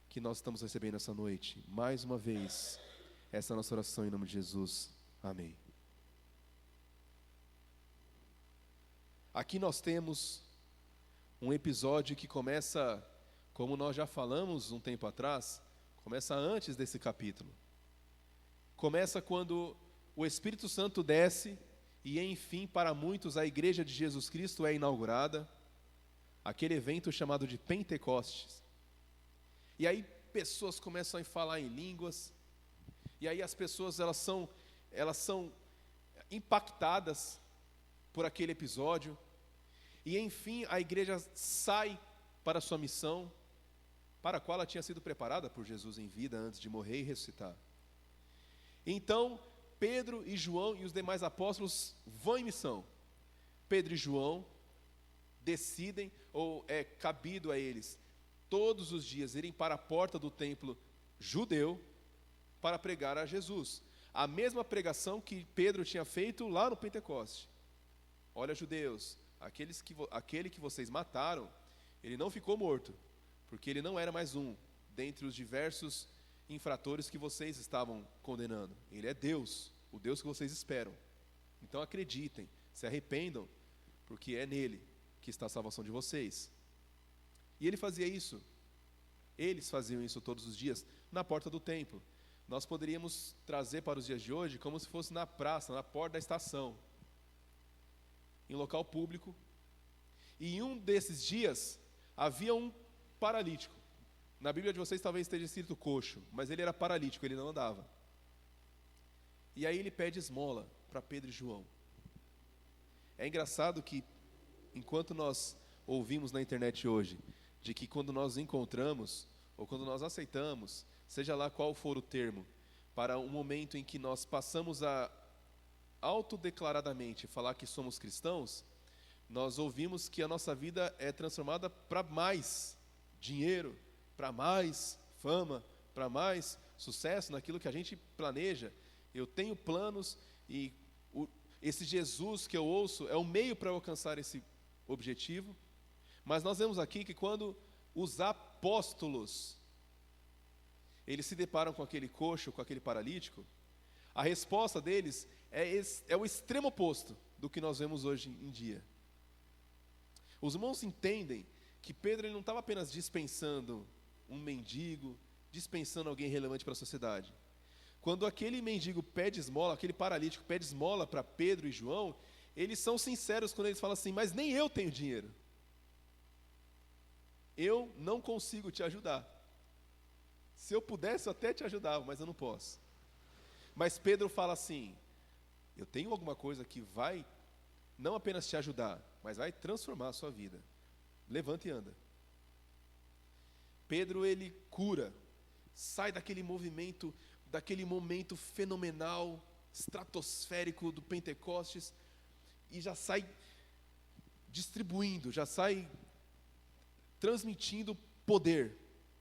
que nós estamos recebendo essa noite. Mais uma vez, essa é a nossa oração em nome de Jesus. Amém. Aqui nós temos um episódio que começa, como nós já falamos um tempo atrás, começa antes desse capítulo. Começa quando o Espírito Santo desce e, enfim, para muitos, a Igreja de Jesus Cristo é inaugurada, aquele evento chamado de Pentecostes. E aí pessoas começam a falar em línguas, e aí as pessoas elas são impactadas por aquele episódio. E enfim, a igreja sai para a sua missão, para a qual ela tinha sido preparada por Jesus em vida antes de morrer e ressuscitar. Então, Pedro e João e os demais apóstolos vão em missão. Pedro e João decidem, ou é cabido a eles, todos os dias irem para a porta do templo judeu para pregar a Jesus. A mesma pregação que Pedro tinha feito lá no Pentecoste. Olha, judeus, aquele que vocês mataram, ele não ficou morto, porque ele não era mais um dentre os diversos infratores que vocês estavam condenando. Ele é Deus, o Deus que vocês esperam. Então acreditem, se arrependam, porque é nele que está a salvação de vocês. E ele fazia isso, eles faziam isso todos os dias, na porta do templo. Nós poderíamos trazer para os dias de hoje como se fosse na praça, na porta da estação, em local público. E em um desses dias, havia um paralítico. Na Bíblia de vocês talvez esteja escrito coxo, mas ele era paralítico, ele não andava. E aí ele pede esmola para Pedro e João. É engraçado que, enquanto nós ouvimos na internet hoje, de que quando nós encontramos, ou quando nós aceitamos, seja lá qual for o termo, para um momento em que nós passamos a autodeclaradamente falar que somos cristãos, nós ouvimos que a nossa vida é transformada para mais dinheiro, para mais fama, para mais sucesso naquilo que a gente planeja. Eu tenho planos e esse Jesus que eu ouço é o meio para alcançar esse objetivo. Mas nós vemos aqui que quando os apóstolos, eles se deparam com aquele coxo, com aquele paralítico, a resposta deles é o extremo oposto do que nós vemos hoje em dia. Os irmãos entendem que Pedro ele não estava apenas dispensando um mendigo, dispensando alguém relevante para a sociedade. Quando aquele mendigo pede esmola, aquele paralítico pede esmola para Pedro e João, eles são sinceros quando eles falam assim, mas nem eu tenho dinheiro. Eu não consigo te ajudar. Se eu pudesse, eu até te ajudava, mas eu não posso. Mas Pedro fala assim, eu tenho alguma coisa que vai não apenas te ajudar, mas vai transformar a sua vida. Levanta e anda. Pedro, ele cura, sai daquele movimento, daquele momento fenomenal, estratosférico do Pentecostes, e já sai distribuindo, já sai transmitindo poder,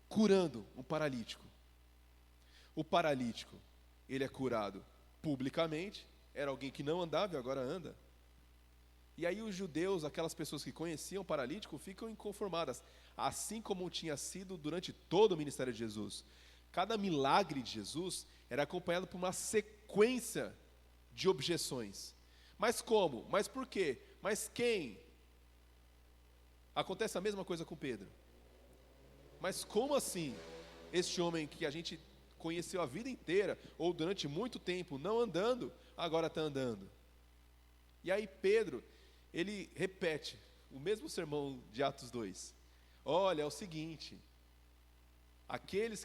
curando um paralítico. O paralítico, ele é curado publicamente, era alguém que não andava e agora anda. E aí os judeus, aquelas pessoas que conheciam o paralítico, ficam inconformadas, assim como tinha sido durante todo o ministério de Jesus. Cada milagre de Jesus era acompanhado por uma sequência de objeções. Mas como? Mas por quê? Mas quem? Acontece a mesma coisa com Pedro. Mas como assim? Este homem que a gente conheceu a vida inteira, ou durante muito tempo, não andando, agora está andando. E aí Pedro, ele repete o mesmo sermão de Atos 2. Olha, é o seguinte, aquele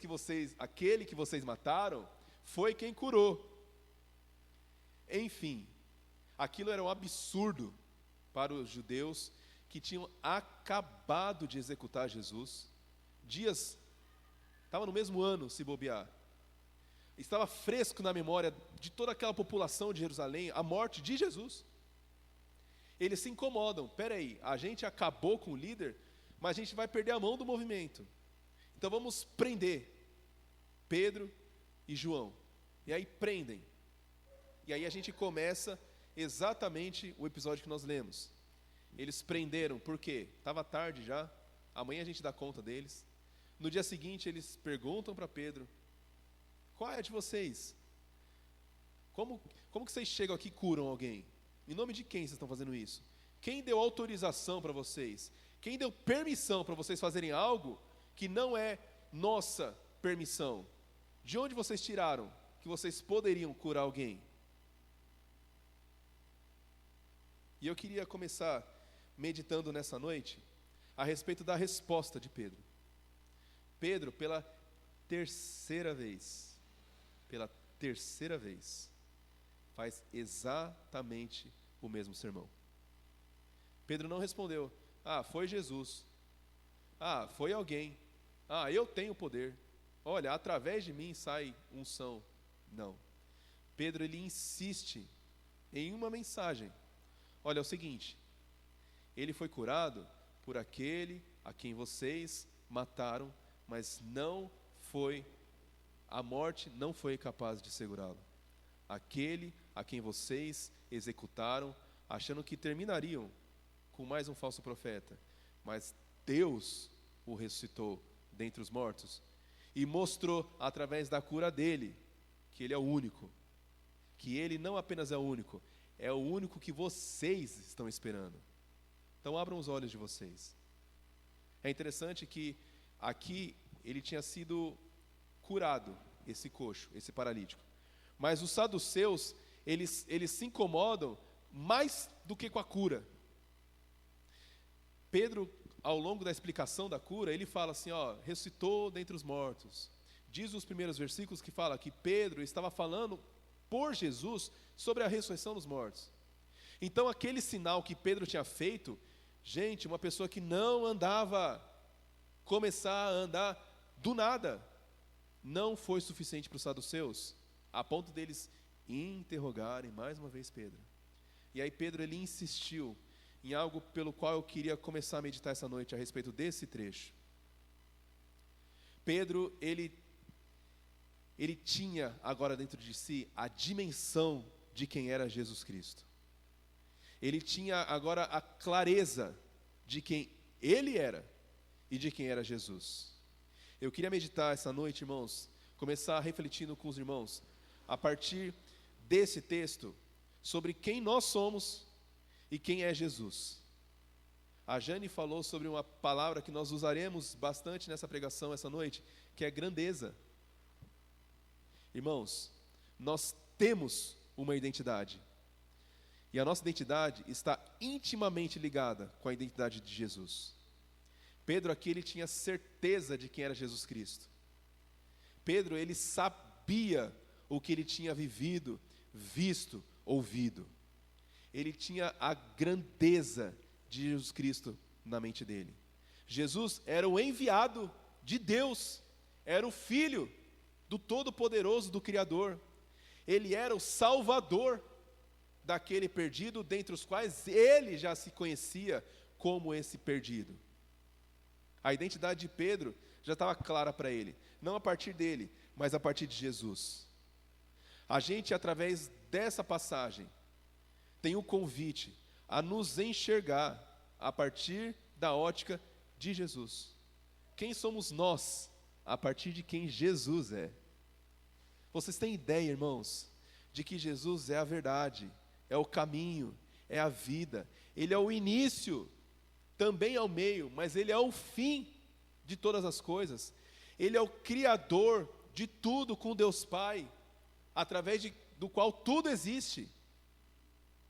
que vocês mataram, foi quem curou. Enfim, aquilo era um absurdo para os judeus que tinham acabado de executar Jesus. Dias, estava no mesmo ano, se bobear. Estava fresco na memória de toda aquela população de Jerusalém, a morte de Jesus. Eles se incomodam, peraí, a gente acabou com o líder, mas a gente vai perder a mão do movimento. Então vamos prender Pedro e João. E aí prendem. E aí a gente começa exatamente o episódio que nós lemos. Eles prenderam, por quê? Estava tarde já, amanhã a gente dá conta deles. No dia seguinte eles perguntam para Pedro, qual é a de vocês? Como que vocês chegam aqui e curam alguém? Em nome de quem vocês estão fazendo isso? Quem deu autorização para vocês? Quem deu permissão para vocês fazerem algo que não é nossa permissão? De onde vocês tiraram que vocês poderiam curar alguém? E eu queria começar meditando nessa noite a respeito da resposta de Pedro. Pedro, pela terceira vez, faz exatamente o mesmo sermão. Pedro não respondeu, foi Jesus. Foi alguém. Eu tenho poder. Olha, através de mim sai unção. Não. Pedro, ele insiste em uma mensagem. Olha, é o seguinte, ele foi curado por aquele a quem vocês mataram, mas a morte não foi capaz de segurá-lo. Aquele a quem vocês executaram, achando que terminariam com mais um falso profeta, mas Deus o ressuscitou dentre os mortos e mostrou através da cura dele que ele é o único, que ele não apenas é o único, é o único que vocês estão esperando. Então abram os olhos de vocês. É interessante que aqui ele tinha sido curado, esse coxo, esse paralítico. Mas os saduceus, eles se incomodam mais do que com a cura. Pedro, ao longo da explicação da cura, ele fala assim, ó, ressuscitou dentre os mortos. Diz os primeiros versículos que fala que Pedro estava falando por Jesus sobre a ressurreição dos mortos. Então, aquele sinal que Pedro tinha feito, gente, uma pessoa que não andava, começar a andar do nada, não foi suficiente para os saduceus, a ponto deles interrogarem mais uma vez Pedro. E aí Pedro, ele insistiu em algo pelo qual eu queria começar a meditar essa noite a respeito desse trecho. Pedro, ele tinha agora dentro de si a dimensão de quem era Jesus Cristo. Ele tinha agora a clareza de quem ele era e de quem era Jesus. Eu queria meditar essa noite, irmãos, começar refletindo com os irmãos, a partir desse texto, sobre quem nós somos e quem é Jesus. A Jane falou sobre uma palavra que nós usaremos bastante nessa pregação essa noite, que é grandeza. Irmãos, nós temos uma identidade. E a nossa identidade está intimamente ligada com a identidade de Jesus. Pedro aqui, ele tinha certeza de quem era Jesus Cristo. Pedro, ele sabia o que ele tinha vivido, visto, ouvido. Ele tinha a grandeza de Jesus Cristo na mente dele. Jesus era o enviado de Deus, era o Filho do Todo-Poderoso, do Criador. Ele era o Salvador daquele perdido, dentre os quais ele já se conhecia como esse perdido. A identidade de Pedro já estava clara para ele, não a partir dele, mas a partir de Jesus. A gente, através dessa passagem, tem o convite a nos enxergar a partir da ótica de Jesus. Quem somos nós a partir de quem Jesus é? Vocês têm ideia, irmãos, de que Jesus é a verdade, é o caminho, é a vida. Ele é o início, também é o meio, mas Ele é o fim de todas as coisas. Ele é o Criador de tudo com Deus Pai, através do qual tudo existe.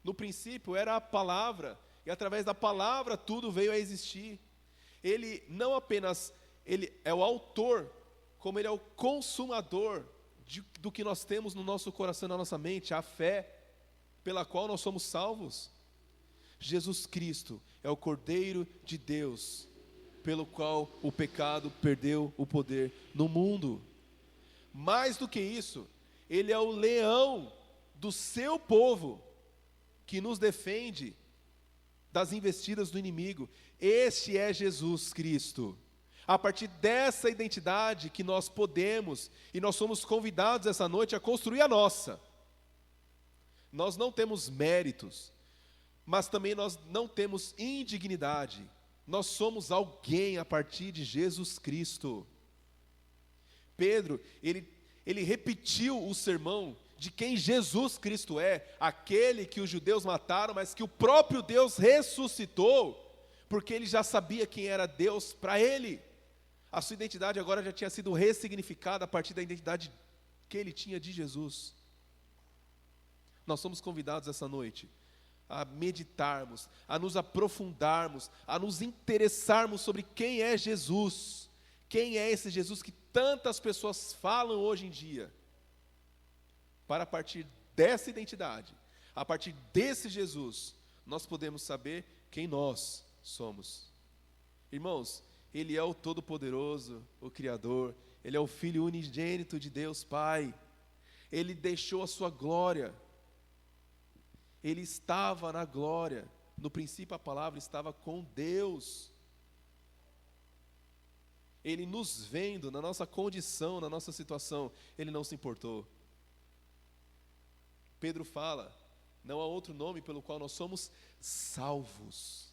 No princípio era a palavra, e através da palavra tudo veio a existir. Ele não apenas ele é o autor, como Ele é o consumador do que nós temos no nosso coração e na nossa mente, a fé pela qual nós somos salvos. Jesus Cristo é o Cordeiro de Deus, pelo qual o pecado perdeu o poder no mundo. Mais do que isso, Ele é o leão do seu povo, que nos defende das investidas do inimigo. Este é Jesus Cristo. A partir dessa identidade que nós podemos, e nós somos convidados essa noite a construir a nossa. Nós não temos méritos, mas também nós não temos indignidade. Nós somos alguém a partir de Jesus Cristo. Pedro, ele repetiu o sermão de quem Jesus Cristo é, aquele que os judeus mataram, mas que o próprio Deus ressuscitou, porque ele já sabia quem era Deus para ele. A sua identidade agora já tinha sido ressignificada a partir da identidade que ele tinha de Jesus. Nós somos convidados essa noite a meditarmos, a nos aprofundarmos, a nos interessarmos sobre quem é Jesus. Quem é esse Jesus que tantas pessoas falam hoje em dia? Para a partir dessa identidade, a partir desse Jesus, nós podemos saber quem nós somos. Irmãos, Ele é o Todo-Poderoso, o Criador, Ele é o Filho unigênito de Deus Pai. Ele deixou a sua glória. Ele estava na glória. No princípio a palavra estava com Deus. Ele nos vendo na nossa condição, na nossa situação, Ele não se importou. Pedro fala, não há outro nome pelo qual nós somos salvos.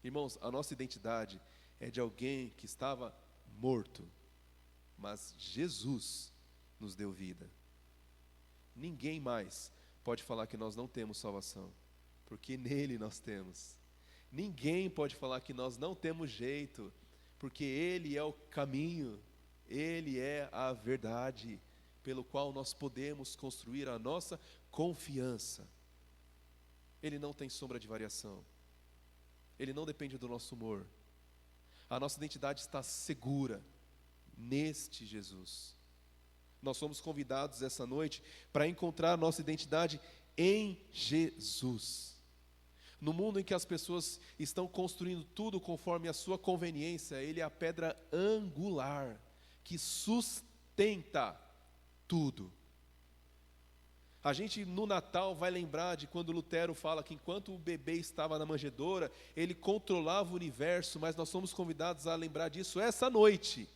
Irmãos, a nossa identidade é de alguém que estava morto, mas Jesus nos deu vida. Ninguém mais pode falar que nós não temos salvação, porque nele nós temos. Ninguém pode falar que nós não temos jeito, porque Ele é o caminho, Ele é a verdade, pelo qual nós podemos construir a nossa confiança. Ele não tem sombra de variação. ele não depende do nosso humor. A nossa identidade está segura neste Jesus. Nós somos convidados essa noite para encontrar a nossa identidade em Jesus. No mundo em que as pessoas estão construindo tudo conforme a sua conveniência, ele é a pedra angular que sustenta tudo. A gente no Natal vai lembrar de quando Lutero fala que enquanto o bebê estava na manjedoura, ele controlava o universo, mas nós somos convidados a lembrar disso essa noite.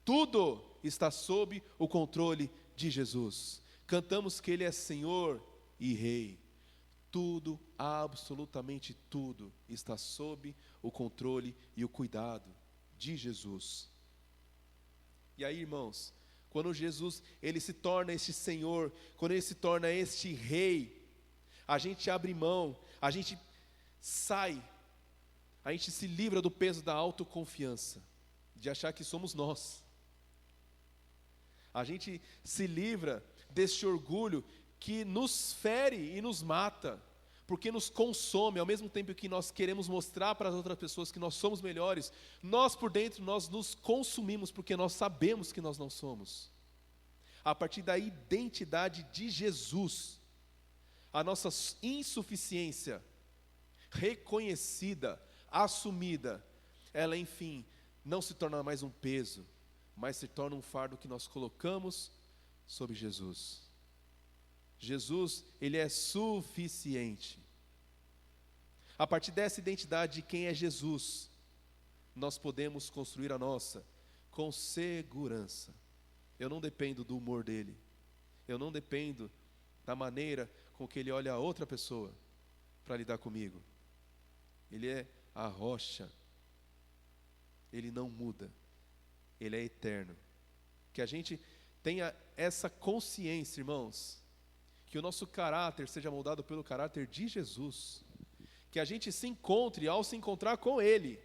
Tudo está sob o controle de Jesus. Cantamos que ele é Senhor e Rei. Tudo, absolutamente tudo, está sob o controle e o cuidado de Jesus. E aí, irmãos, quando Jesus ele se torna este Senhor, quando ele se torna este Rei, a gente abre mão, a gente sai, a gente se livra do peso da autoconfiança, de achar que somos nós. A gente se livra deste orgulho que nos fere e nos mata, porque nos consome, ao mesmo tempo que nós queremos mostrar para as outras pessoas que nós somos melhores, nós por dentro nós nos consumimos, porque nós sabemos que nós não somos. A partir da identidade de Jesus, a nossa insuficiência reconhecida, assumida, ela enfim não se torna mais um peso, mas se torna um fardo que nós colocamos sobre Jesus. Jesus, ele é suficiente. A partir dessa identidade de quem é Jesus, nós podemos construir a nossa com segurança. Eu não dependo do humor dele. Eu não dependo da maneira com que ele olha a outra pessoa para lidar comigo. Ele é a rocha. Ele não muda. Ele é eterno. Que a gente tenha essa consciência, irmãos, que o nosso caráter seja moldado pelo caráter de Jesus, que a gente se encontre ao se encontrar com Ele,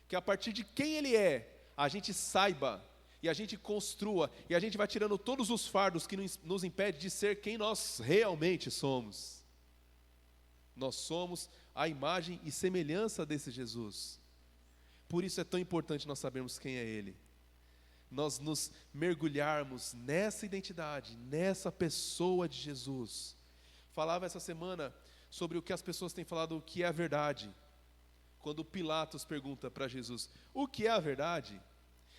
que a partir de quem Ele é, a gente saiba, e a gente construa, e a gente vai tirando todos os fardos que nos impedem de ser quem nós realmente somos. Nós somos a imagem e semelhança desse Jesus. Por isso é tão importante nós sabermos quem é Ele. Nós nos mergulharmos nessa identidade, nessa pessoa de Jesus. Falava essa semana sobre o que as pessoas têm falado, o que é a verdade. Quando Pilatos pergunta para Jesus, o que é a verdade?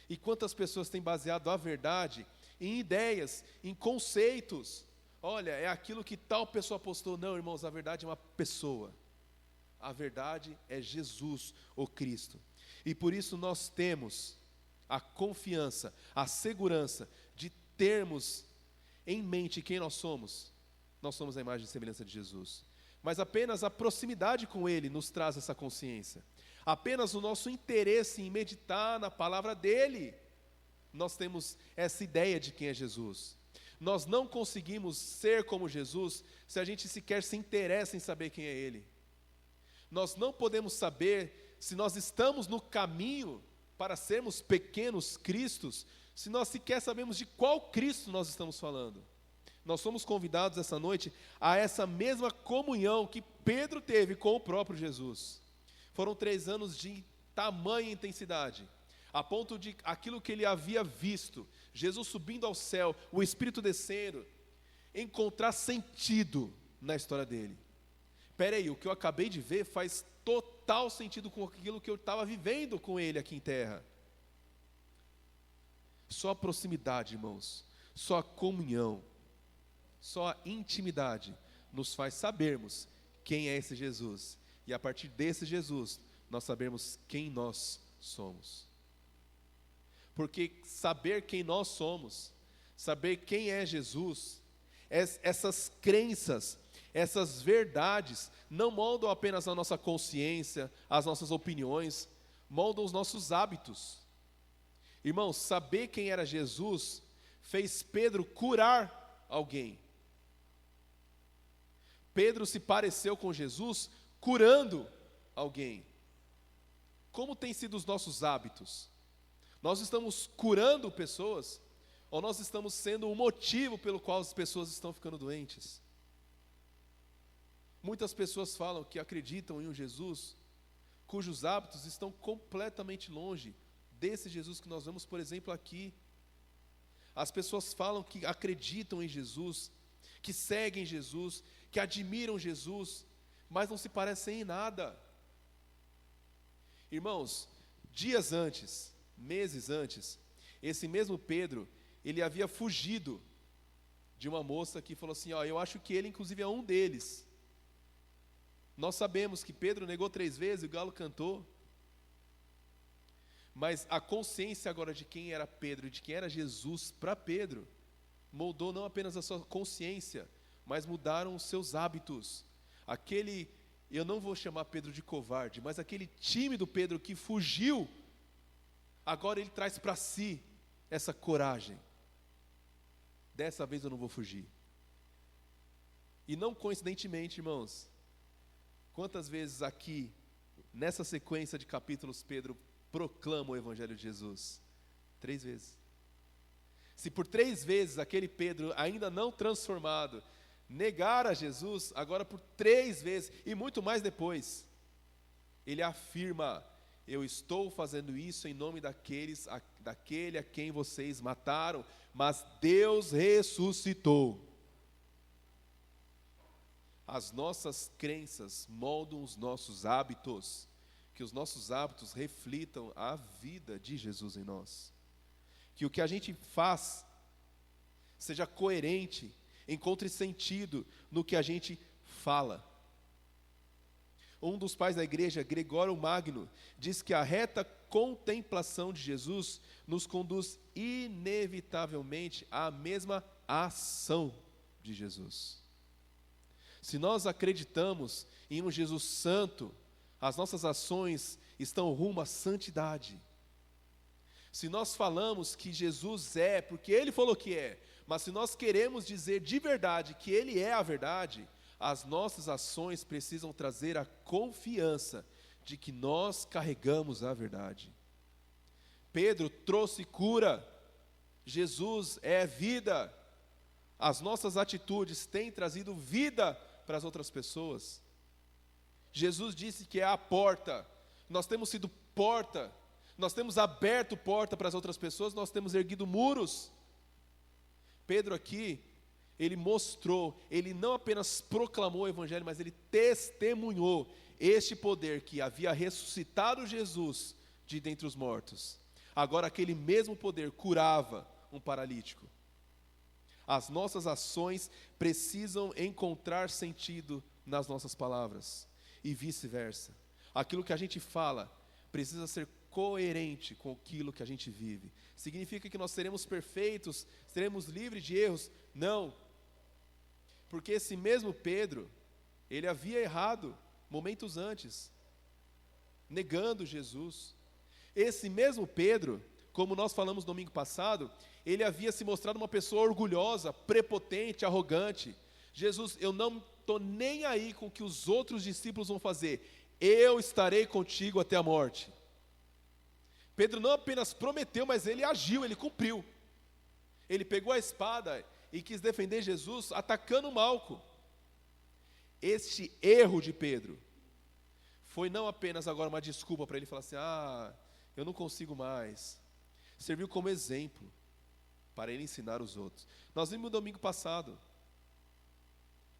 E quantas pessoas têm baseado a verdade em ideias, em conceitos. Olha, é aquilo que tal pessoa postou. Não, irmãos, a verdade é uma pessoa. A verdade é Jesus, o Cristo. E por isso nós temos a confiança, a segurança de termos em mente quem nós somos. Nós somos a imagem e semelhança de Jesus. Mas apenas a proximidade com Ele nos traz essa consciência. Apenas o nosso interesse em meditar na palavra dEle, nós temos essa ideia de quem é Jesus. Nós não conseguimos ser como Jesus se a gente sequer se interessa em saber quem é Ele. Nós não podemos saber se nós estamos no caminho para sermos pequenos cristos, se nós sequer sabemos de qual Cristo nós estamos falando. Nós somos convidados essa noite a essa mesma comunhão que Pedro teve com o próprio Jesus. Foram 3 anos de tamanha intensidade, a ponto de aquilo que ele havia visto, Jesus subindo ao céu, o Espírito descendo, encontrar sentido na história dele. Espera aí, o que eu acabei de ver faz total sentido com aquilo que eu estava vivendo com Ele aqui em terra. Só a proximidade, irmãos, só a comunhão, só a intimidade nos faz sabermos quem é esse Jesus. E a partir desse Jesus, nós sabemos quem nós somos. Porque saber quem nós somos, saber quem é Jesus, essas crenças, essas verdades não moldam apenas a nossa consciência, as nossas opiniões, moldam os nossos hábitos. Irmãos, saber quem era Jesus fez Pedro curar alguém. Pedro se pareceu com Jesus curando alguém. Como têm sido os nossos hábitos? Nós estamos curando pessoas ou nós estamos sendo o motivo pelo qual as pessoas estão ficando doentes? Muitas pessoas falam que acreditam em um Jesus, cujos hábitos estão completamente longe desse Jesus que nós vemos, por exemplo, aqui. As pessoas falam que acreditam em Jesus, que seguem Jesus, que admiram Jesus, mas não se parecem em nada. Irmãos, dias antes, meses antes, esse mesmo Pedro, ele havia fugido de uma moça que falou assim, eu acho que ele inclusive é um deles. Nós sabemos que Pedro negou 3 vezes, o galo cantou. Mas a consciência agora de quem era Pedro, de quem era Jesus para Pedro, moldou não apenas a sua consciência, mas mudaram os seus hábitos. Eu não vou chamar Pedro de covarde, mas aquele tímido Pedro que fugiu, agora ele traz para si essa coragem. Dessa vez eu não vou fugir. E não coincidentemente, irmãos, quantas vezes aqui, nessa sequência de capítulos, Pedro proclama o Evangelho de Jesus? 3 vezes. Se por 3 vezes aquele Pedro, ainda não transformado, negar a Jesus, agora por 3 vezes, e muito mais depois, ele afirma, eu estou fazendo isso em nome daquele a quem vocês mataram, mas Deus ressuscitou. As nossas crenças moldam os nossos hábitos, que os nossos hábitos reflitam a vida de Jesus em nós. Que o que a gente faz seja coerente, encontre sentido no que a gente fala. Um dos pais da igreja, Gregório Magno, diz que a reta contemplação de Jesus nos conduz inevitavelmente à mesma ação de Jesus. Se nós acreditamos em um Jesus santo, as nossas ações estão rumo à santidade. Se nós falamos que Jesus é, porque Ele falou que é, mas se nós queremos dizer de verdade que Ele é a verdade, as nossas ações precisam trazer a confiança de que nós carregamos a verdade. Pedro trouxe cura, Jesus é vida. As nossas atitudes têm trazido vida para as outras pessoas. Jesus disse que é a porta, nós temos sido porta, nós temos aberto porta para as outras pessoas, nós temos erguido muros. Pedro aqui, ele mostrou, ele não apenas proclamou o Evangelho, mas ele testemunhou este poder que havia ressuscitado Jesus de dentre os mortos. Agora aquele mesmo poder curava um paralítico. As nossas ações precisam encontrar sentido nas nossas palavras e vice-versa. Aquilo que a gente fala precisa ser coerente com aquilo que a gente vive. Significa que nós seremos perfeitos, seremos livres de erros? Não. Porque esse mesmo Pedro, ele havia errado momentos antes, negando Jesus. Esse mesmo Pedro, como nós falamos no domingo passado, ele havia se mostrado uma pessoa orgulhosa, prepotente, arrogante. Jesus, eu não estou nem aí com o que os outros discípulos vão fazer, eu estarei contigo até a morte. Pedro não apenas prometeu, mas ele agiu, ele cumpriu. Ele pegou a espada e quis defender Jesus atacando o Malco. Este erro de Pedro foi não apenas agora uma desculpa para ele falar assim, eu não consigo mais. Serviu como exemplo para ele ensinar os outros. Nós vimos no domingo passado,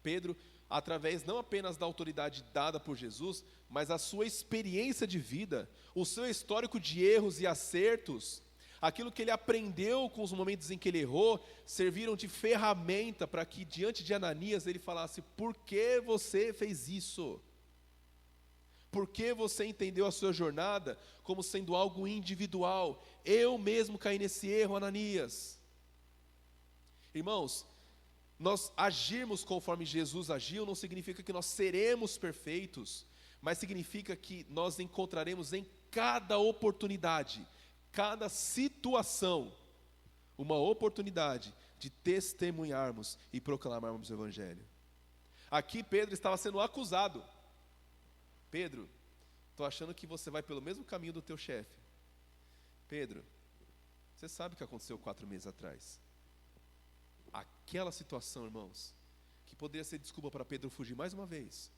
Pedro, através não apenas da autoridade dada por Jesus, mas a sua experiência de vida, o seu histórico de erros e acertos, aquilo que ele aprendeu com os momentos em que ele errou, serviram de ferramenta para que diante de Ananias ele falasse, por que você fez isso? Por que você entendeu a sua jornada como sendo algo individual? Eu mesmo caí nesse erro, Ananias. Irmãos, nós agirmos conforme Jesus agiu não significa que nós seremos perfeitos, mas significa que nós encontraremos em cada oportunidade, cada situação, uma oportunidade de testemunharmos e proclamarmos o Evangelho. Aqui Pedro estava sendo acusado. Pedro, estou achando que você vai pelo mesmo caminho do teu chefe. Pedro, você sabe o que aconteceu 4 meses atrás. Aquela situação, irmãos, que poderia ser desculpa para Pedro fugir mais uma vez,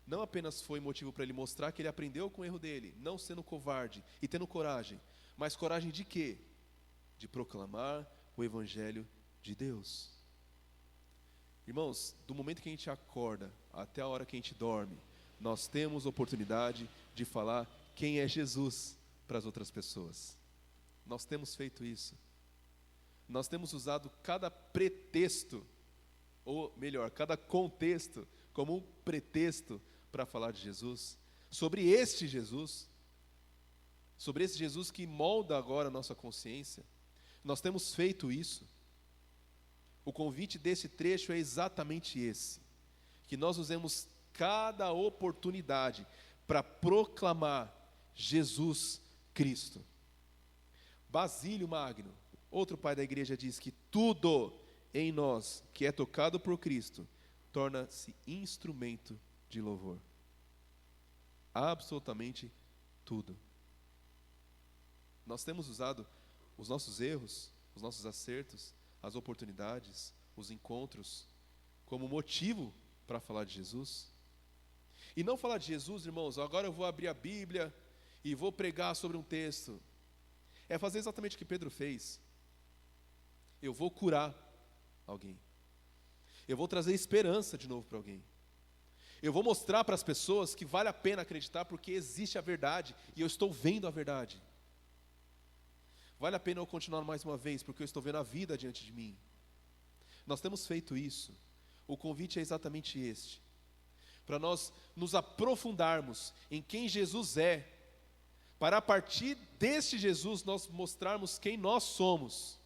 não apenas foi motivo para ele mostrar que ele aprendeu com o erro dele, não sendo covarde e tendo coragem, mas coragem de quê? De proclamar o Evangelho de Deus. Irmãos, do momento que a gente acorda até a hora que a gente dorme, nós temos oportunidade de falar quem é Jesus para as outras pessoas. Nós temos feito isso. Nós temos usado cada pretexto, ou melhor, cada contexto, como um pretexto para falar de Jesus, sobre este Jesus que molda agora a nossa consciência. Nós temos feito isso. O convite desse trecho é exatamente esse, que nós usemos cada oportunidade para proclamar Jesus Cristo. Basílio Magno, outro pai da igreja, diz que tudo em nós que é tocado por Cristo torna-se instrumento de louvor. Absolutamente tudo. Nós temos usado os nossos erros, os nossos acertos, as oportunidades, os encontros, como motivo para falar de Jesus. E não falar de Jesus, irmãos, agora eu vou abrir a Bíblia e vou pregar sobre um texto. É fazer exatamente o que Pedro fez. Eu vou curar alguém. Eu vou trazer esperança de novo para alguém. Eu vou mostrar para as pessoas que vale a pena acreditar porque existe a verdade e eu estou vendo a verdade. Vale a pena eu continuar mais uma vez porque eu estou vendo a vida diante de mim. Nós temos feito isso. O convite é exatamente este. Para nós nos aprofundarmos em quem Jesus é, para a partir deste Jesus nós mostrarmos quem nós somos,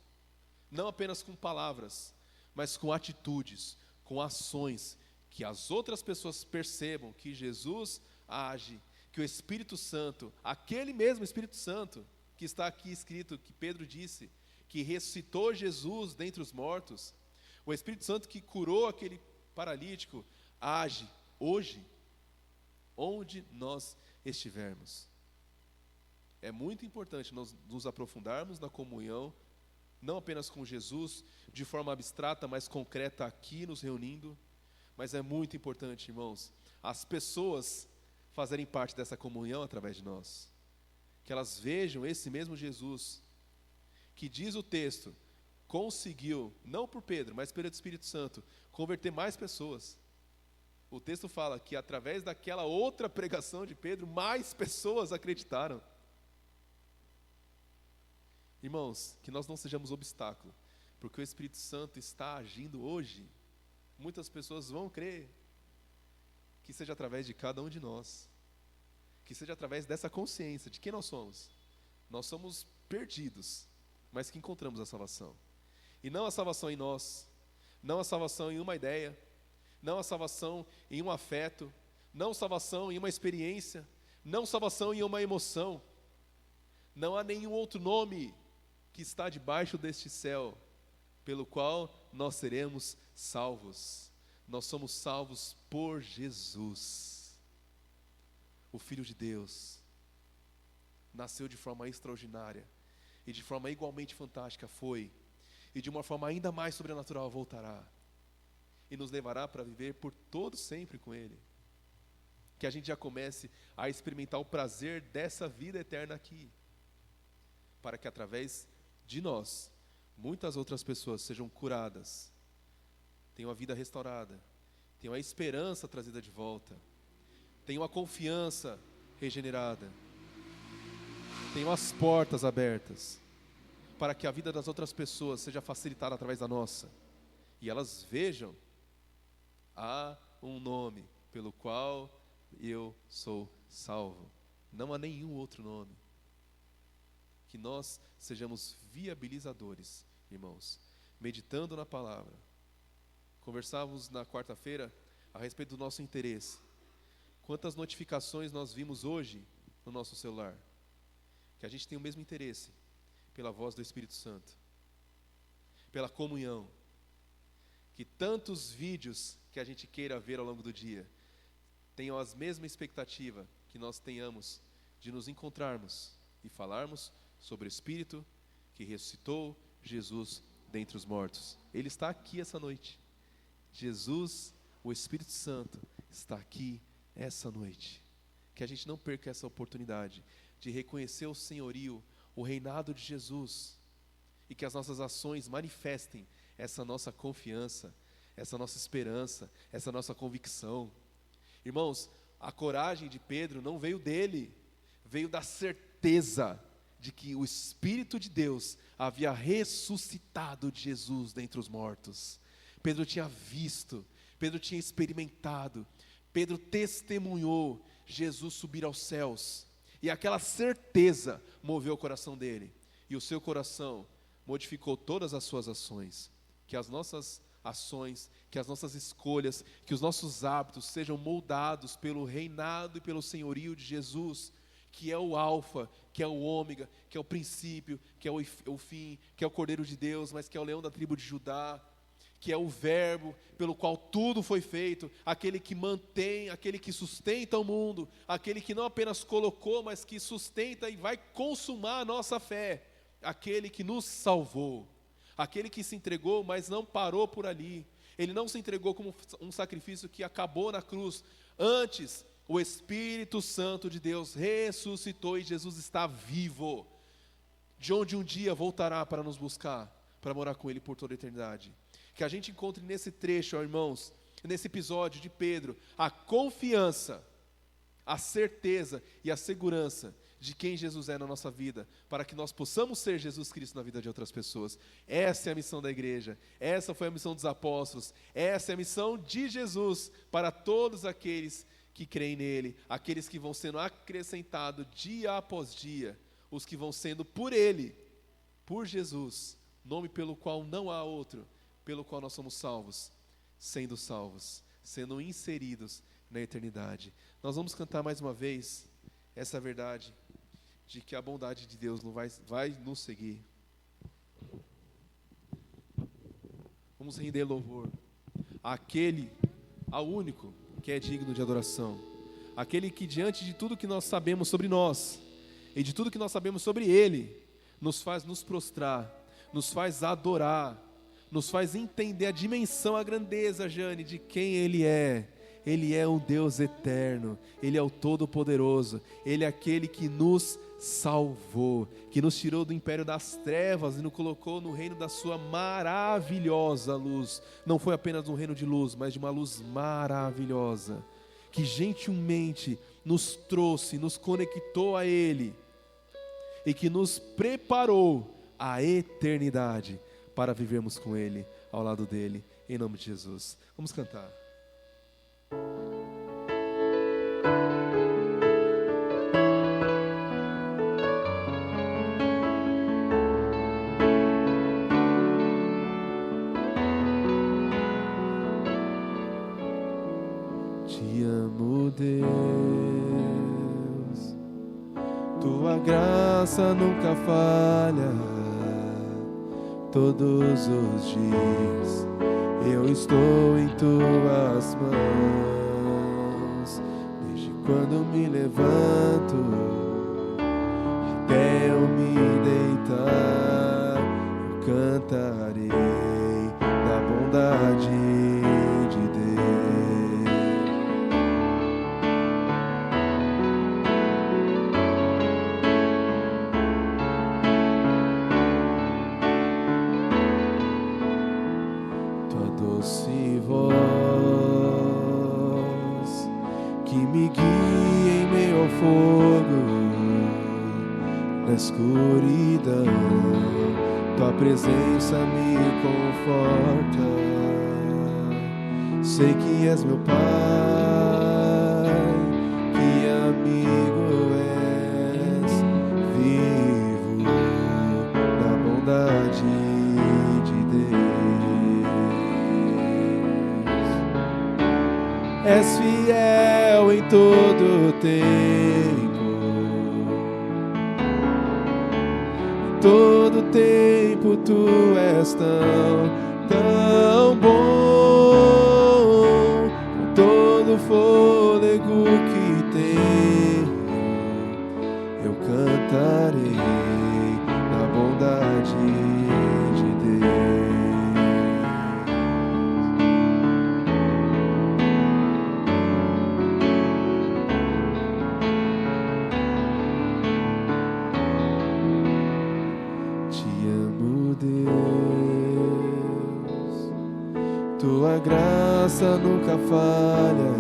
não apenas com palavras, mas com atitudes, com ações, que as outras pessoas percebam que Jesus age, que o Espírito Santo, aquele mesmo Espírito Santo, que está aqui escrito, que Pedro disse, que ressuscitou Jesus dentre os mortos, o Espírito Santo que curou aquele paralítico, age hoje, onde nós estivermos. É muito importante nós nos aprofundarmos na comunhão, não apenas com Jesus, de forma abstrata, mas concreta aqui nos reunindo, mas é muito importante, irmãos, as pessoas fazerem parte dessa comunhão através de nós, que elas vejam esse mesmo Jesus, que diz o texto, conseguiu, não por Pedro, mas pelo Espírito Santo, converter mais pessoas. O texto fala que através daquela outra pregação de Pedro, mais pessoas acreditaram. Irmãos, que nós não sejamos obstáculo, porque o Espírito Santo está agindo hoje. Muitas pessoas vão crer. Que seja através de cada um de nós. Que seja através dessa consciência de quem nós somos. Nós somos perdidos, mas que encontramos a salvação. E não a salvação em nós, não a salvação em uma ideia, não a salvação em um afeto, não a salvação em uma experiência, não a salvação em uma emoção. Não há nenhum outro nome que está debaixo deste céu, pelo qual nós seremos salvos. Nós somos salvos por Jesus. O Filho de Deus nasceu de forma extraordinária e de forma igualmente fantástica foi, e de uma forma ainda mais sobrenatural voltará e nos levará para viver por todo sempre com Ele. Que a gente já comece a experimentar o prazer dessa vida eterna aqui, para que através de nós, muitas outras pessoas sejam curadas, tenham a vida restaurada, tenham a esperança trazida de volta, tenham a confiança regenerada, tenham as portas abertas, para que a vida das outras pessoas seja facilitada através da nossa, e elas vejam, há um nome pelo qual eu sou salvo, não há nenhum outro nome. Que nós sejamos viabilizadores, irmãos, meditando na palavra. Conversávamos na quarta-feira a respeito do nosso interesse. Quantas notificações nós vimos hoje no nosso celular? Que a gente tem o mesmo interesse pela voz do Espírito Santo, pela comunhão. Que tantos vídeos que a gente queira ver ao longo do dia tenham a mesma expectativa que nós tenhamos de nos encontrarmos e falarmos sobre o Espírito que ressuscitou Jesus dentre os mortos. Ele está aqui essa noite. Jesus, o Espírito Santo, está aqui essa noite. Que a gente não perca essa oportunidade de reconhecer o senhorio, o reinado de Jesus, e que as nossas ações manifestem essa nossa confiança, essa nossa esperança, essa nossa convicção. Irmãos, a coragem de Pedro não veio dele, veio da certeza de que o Espírito de Deus havia ressuscitado Jesus dentre os mortos. Pedro tinha visto, Pedro tinha experimentado, Pedro testemunhou Jesus subir aos céus, e aquela certeza moveu o coração dele, e o seu coração modificou todas as suas ações. Que as nossas ações, que as nossas escolhas, que os nossos hábitos sejam moldados pelo reinado e pelo senhorio de Jesus, que é o alfa, que é o ômega, que é o princípio, que é o fim, que é o Cordeiro de Deus, mas que é o leão da tribo de Judá, que é o verbo pelo qual tudo foi feito, aquele que mantém, aquele que sustenta o mundo, aquele que não apenas colocou, mas que sustenta e vai consumar a nossa fé, aquele que nos salvou, aquele que se entregou, mas não parou por ali. Ele não se entregou como um sacrifício que acabou na cruz. Antes, o Espírito Santo de Deus ressuscitou e Jesus está vivo, de onde um dia voltará para nos buscar, para morar com Ele por toda a eternidade. Que a gente encontre nesse trecho, ó, irmãos, nesse episódio de Pedro, a confiança, a certeza e a segurança de quem Jesus é na nossa vida, para que nós possamos ser Jesus Cristo na vida de outras pessoas. Essa é a missão da igreja, essa foi a missão dos apóstolos, essa é a missão de Jesus para todos aqueles que creem nele, aqueles que vão sendo acrescentados dia após dia, os que vão sendo por ele, por Jesus, nome pelo qual não há outro, pelo qual nós somos salvos, sendo inseridos na eternidade. Nós vamos cantar mais uma vez essa verdade de que a bondade de Deus não vai nos seguir. Vamos render louvor ao único que é digno de adoração, aquele que diante de tudo que nós sabemos sobre nós e de tudo que nós sabemos sobre Ele, nos faz nos prostrar, nos faz adorar, nos faz entender a dimensão, a grandeza, Jane, de quem Ele é. Ele é um Deus eterno, Ele é o Todo-Poderoso, Ele é aquele que nos salvou, que nos tirou do império das trevas e nos colocou no reino da sua maravilhosa luz. Não foi apenas um reino de luz, mas de uma luz maravilhosa, que gentilmente nos trouxe, nos conectou a Ele e que nos preparou a eternidade para vivermos com Ele, ao lado dEle, em nome de Jesus. Vamos cantar. Te amo, Deus, tua graça nunca falha. Todos os dias eu estou em tuas mãos, desde quando me levanto até eu me deitar, eu cantarei da bondade de Deus. Doce voz que me guia em meio ao fogo, na escuridão, tua presença me conforta. Sei que és meu Pai, que amigo és, vivo na bondade de Deus. És fiel em todo tempo, em todo tempo tu és tão bom, com todo o fôlego que tenho, eu cantarei na bondade de Deus. tua graça nunca falha.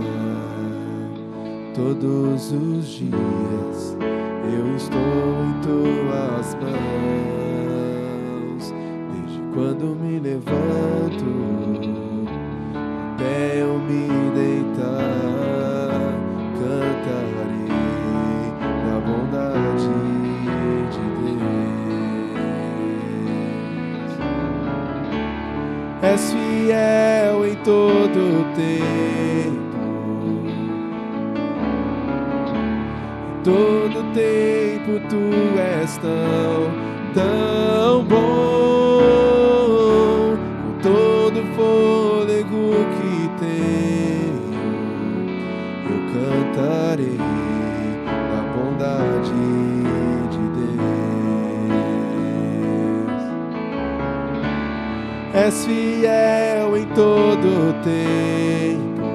Todos os dias eu estou em tuas mãos. Desde quando me levanto até eu me deitar, cantarei da bondade de Deus. És fiel em todo o tempo. Todo tempo tu és tão bom. Com todo fôlego que tenho, eu cantarei da bondade de Deus. És fiel em todo tempo.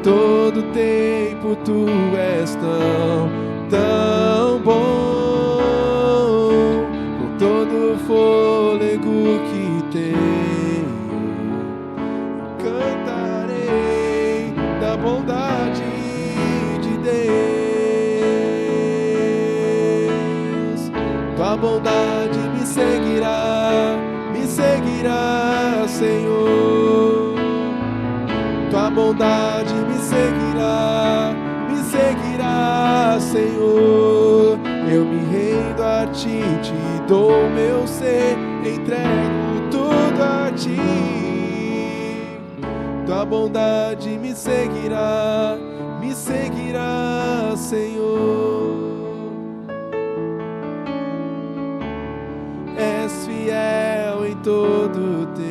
Todo tempo tu és tão bom. Com todo fôlego que tenho, cantarei da bondade de Deus. Tua bondade me seguirá, Senhor. Tua bondade me seguirá, Senhor. Eu me rendo a ti, te dou meu ser, entrego tudo a ti. Tua bondade me seguirá, Senhor. És fiel em todo o tempo.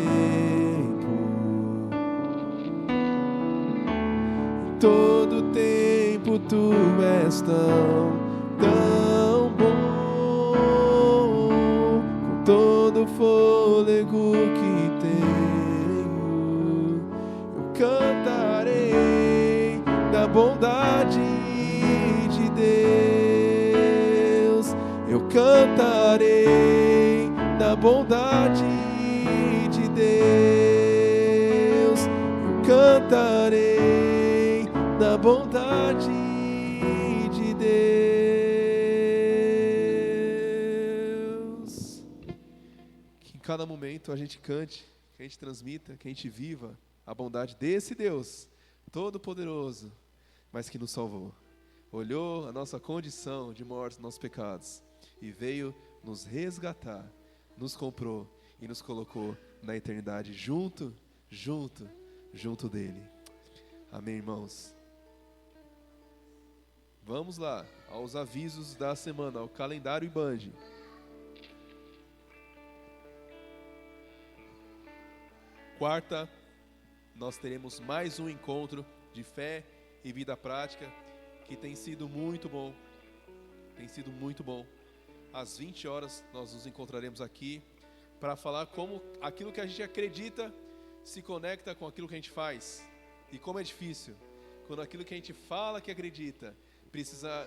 Todo tempo tu és tão bom. Com todo fôlego que tenho, eu cantarei da bondade de Deus. Eu cantarei da bondade de Deus. Eu cantarei da bondade de Deus. Que em cada momento a gente cante, que a gente transmita, que a gente viva a bondade desse Deus Todo-Poderoso, mas que nos salvou. Olhou a nossa condição de morte, nossos pecados, e veio nos resgatar, nos comprou e nos colocou na eternidade junto dele. Amém, irmãos? Vamos lá, aos avisos da semana, ao calendário IBAND. Quarta, nós teremos mais um encontro de fé e vida prática, que tem sido muito bom. Às 20 horas nós nos encontraremos aqui para falar como aquilo que a gente acredita se conecta com aquilo que a gente faz. E como é difícil, quando aquilo que a gente fala que acredita precisa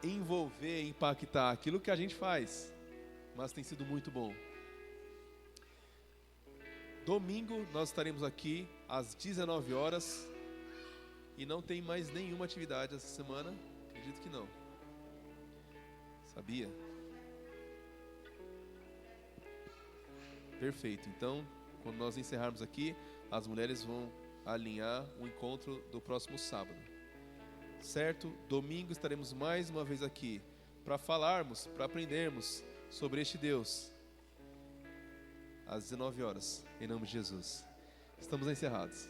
envolver, impactar aquilo que a gente faz. Mas tem sido muito bom. Domingo nós estaremos aqui às 19 horas. E não tem mais nenhuma atividade essa semana. Acredito que não. Sabia? Perfeito. Então, quando nós encerrarmos aqui, as mulheres vão alinhar o encontro do próximo sábado. Certo? Domingo estaremos mais uma vez aqui para falarmos, para aprendermos sobre este Deus. Às 19 horas, em nome de Jesus. Estamos encerrados.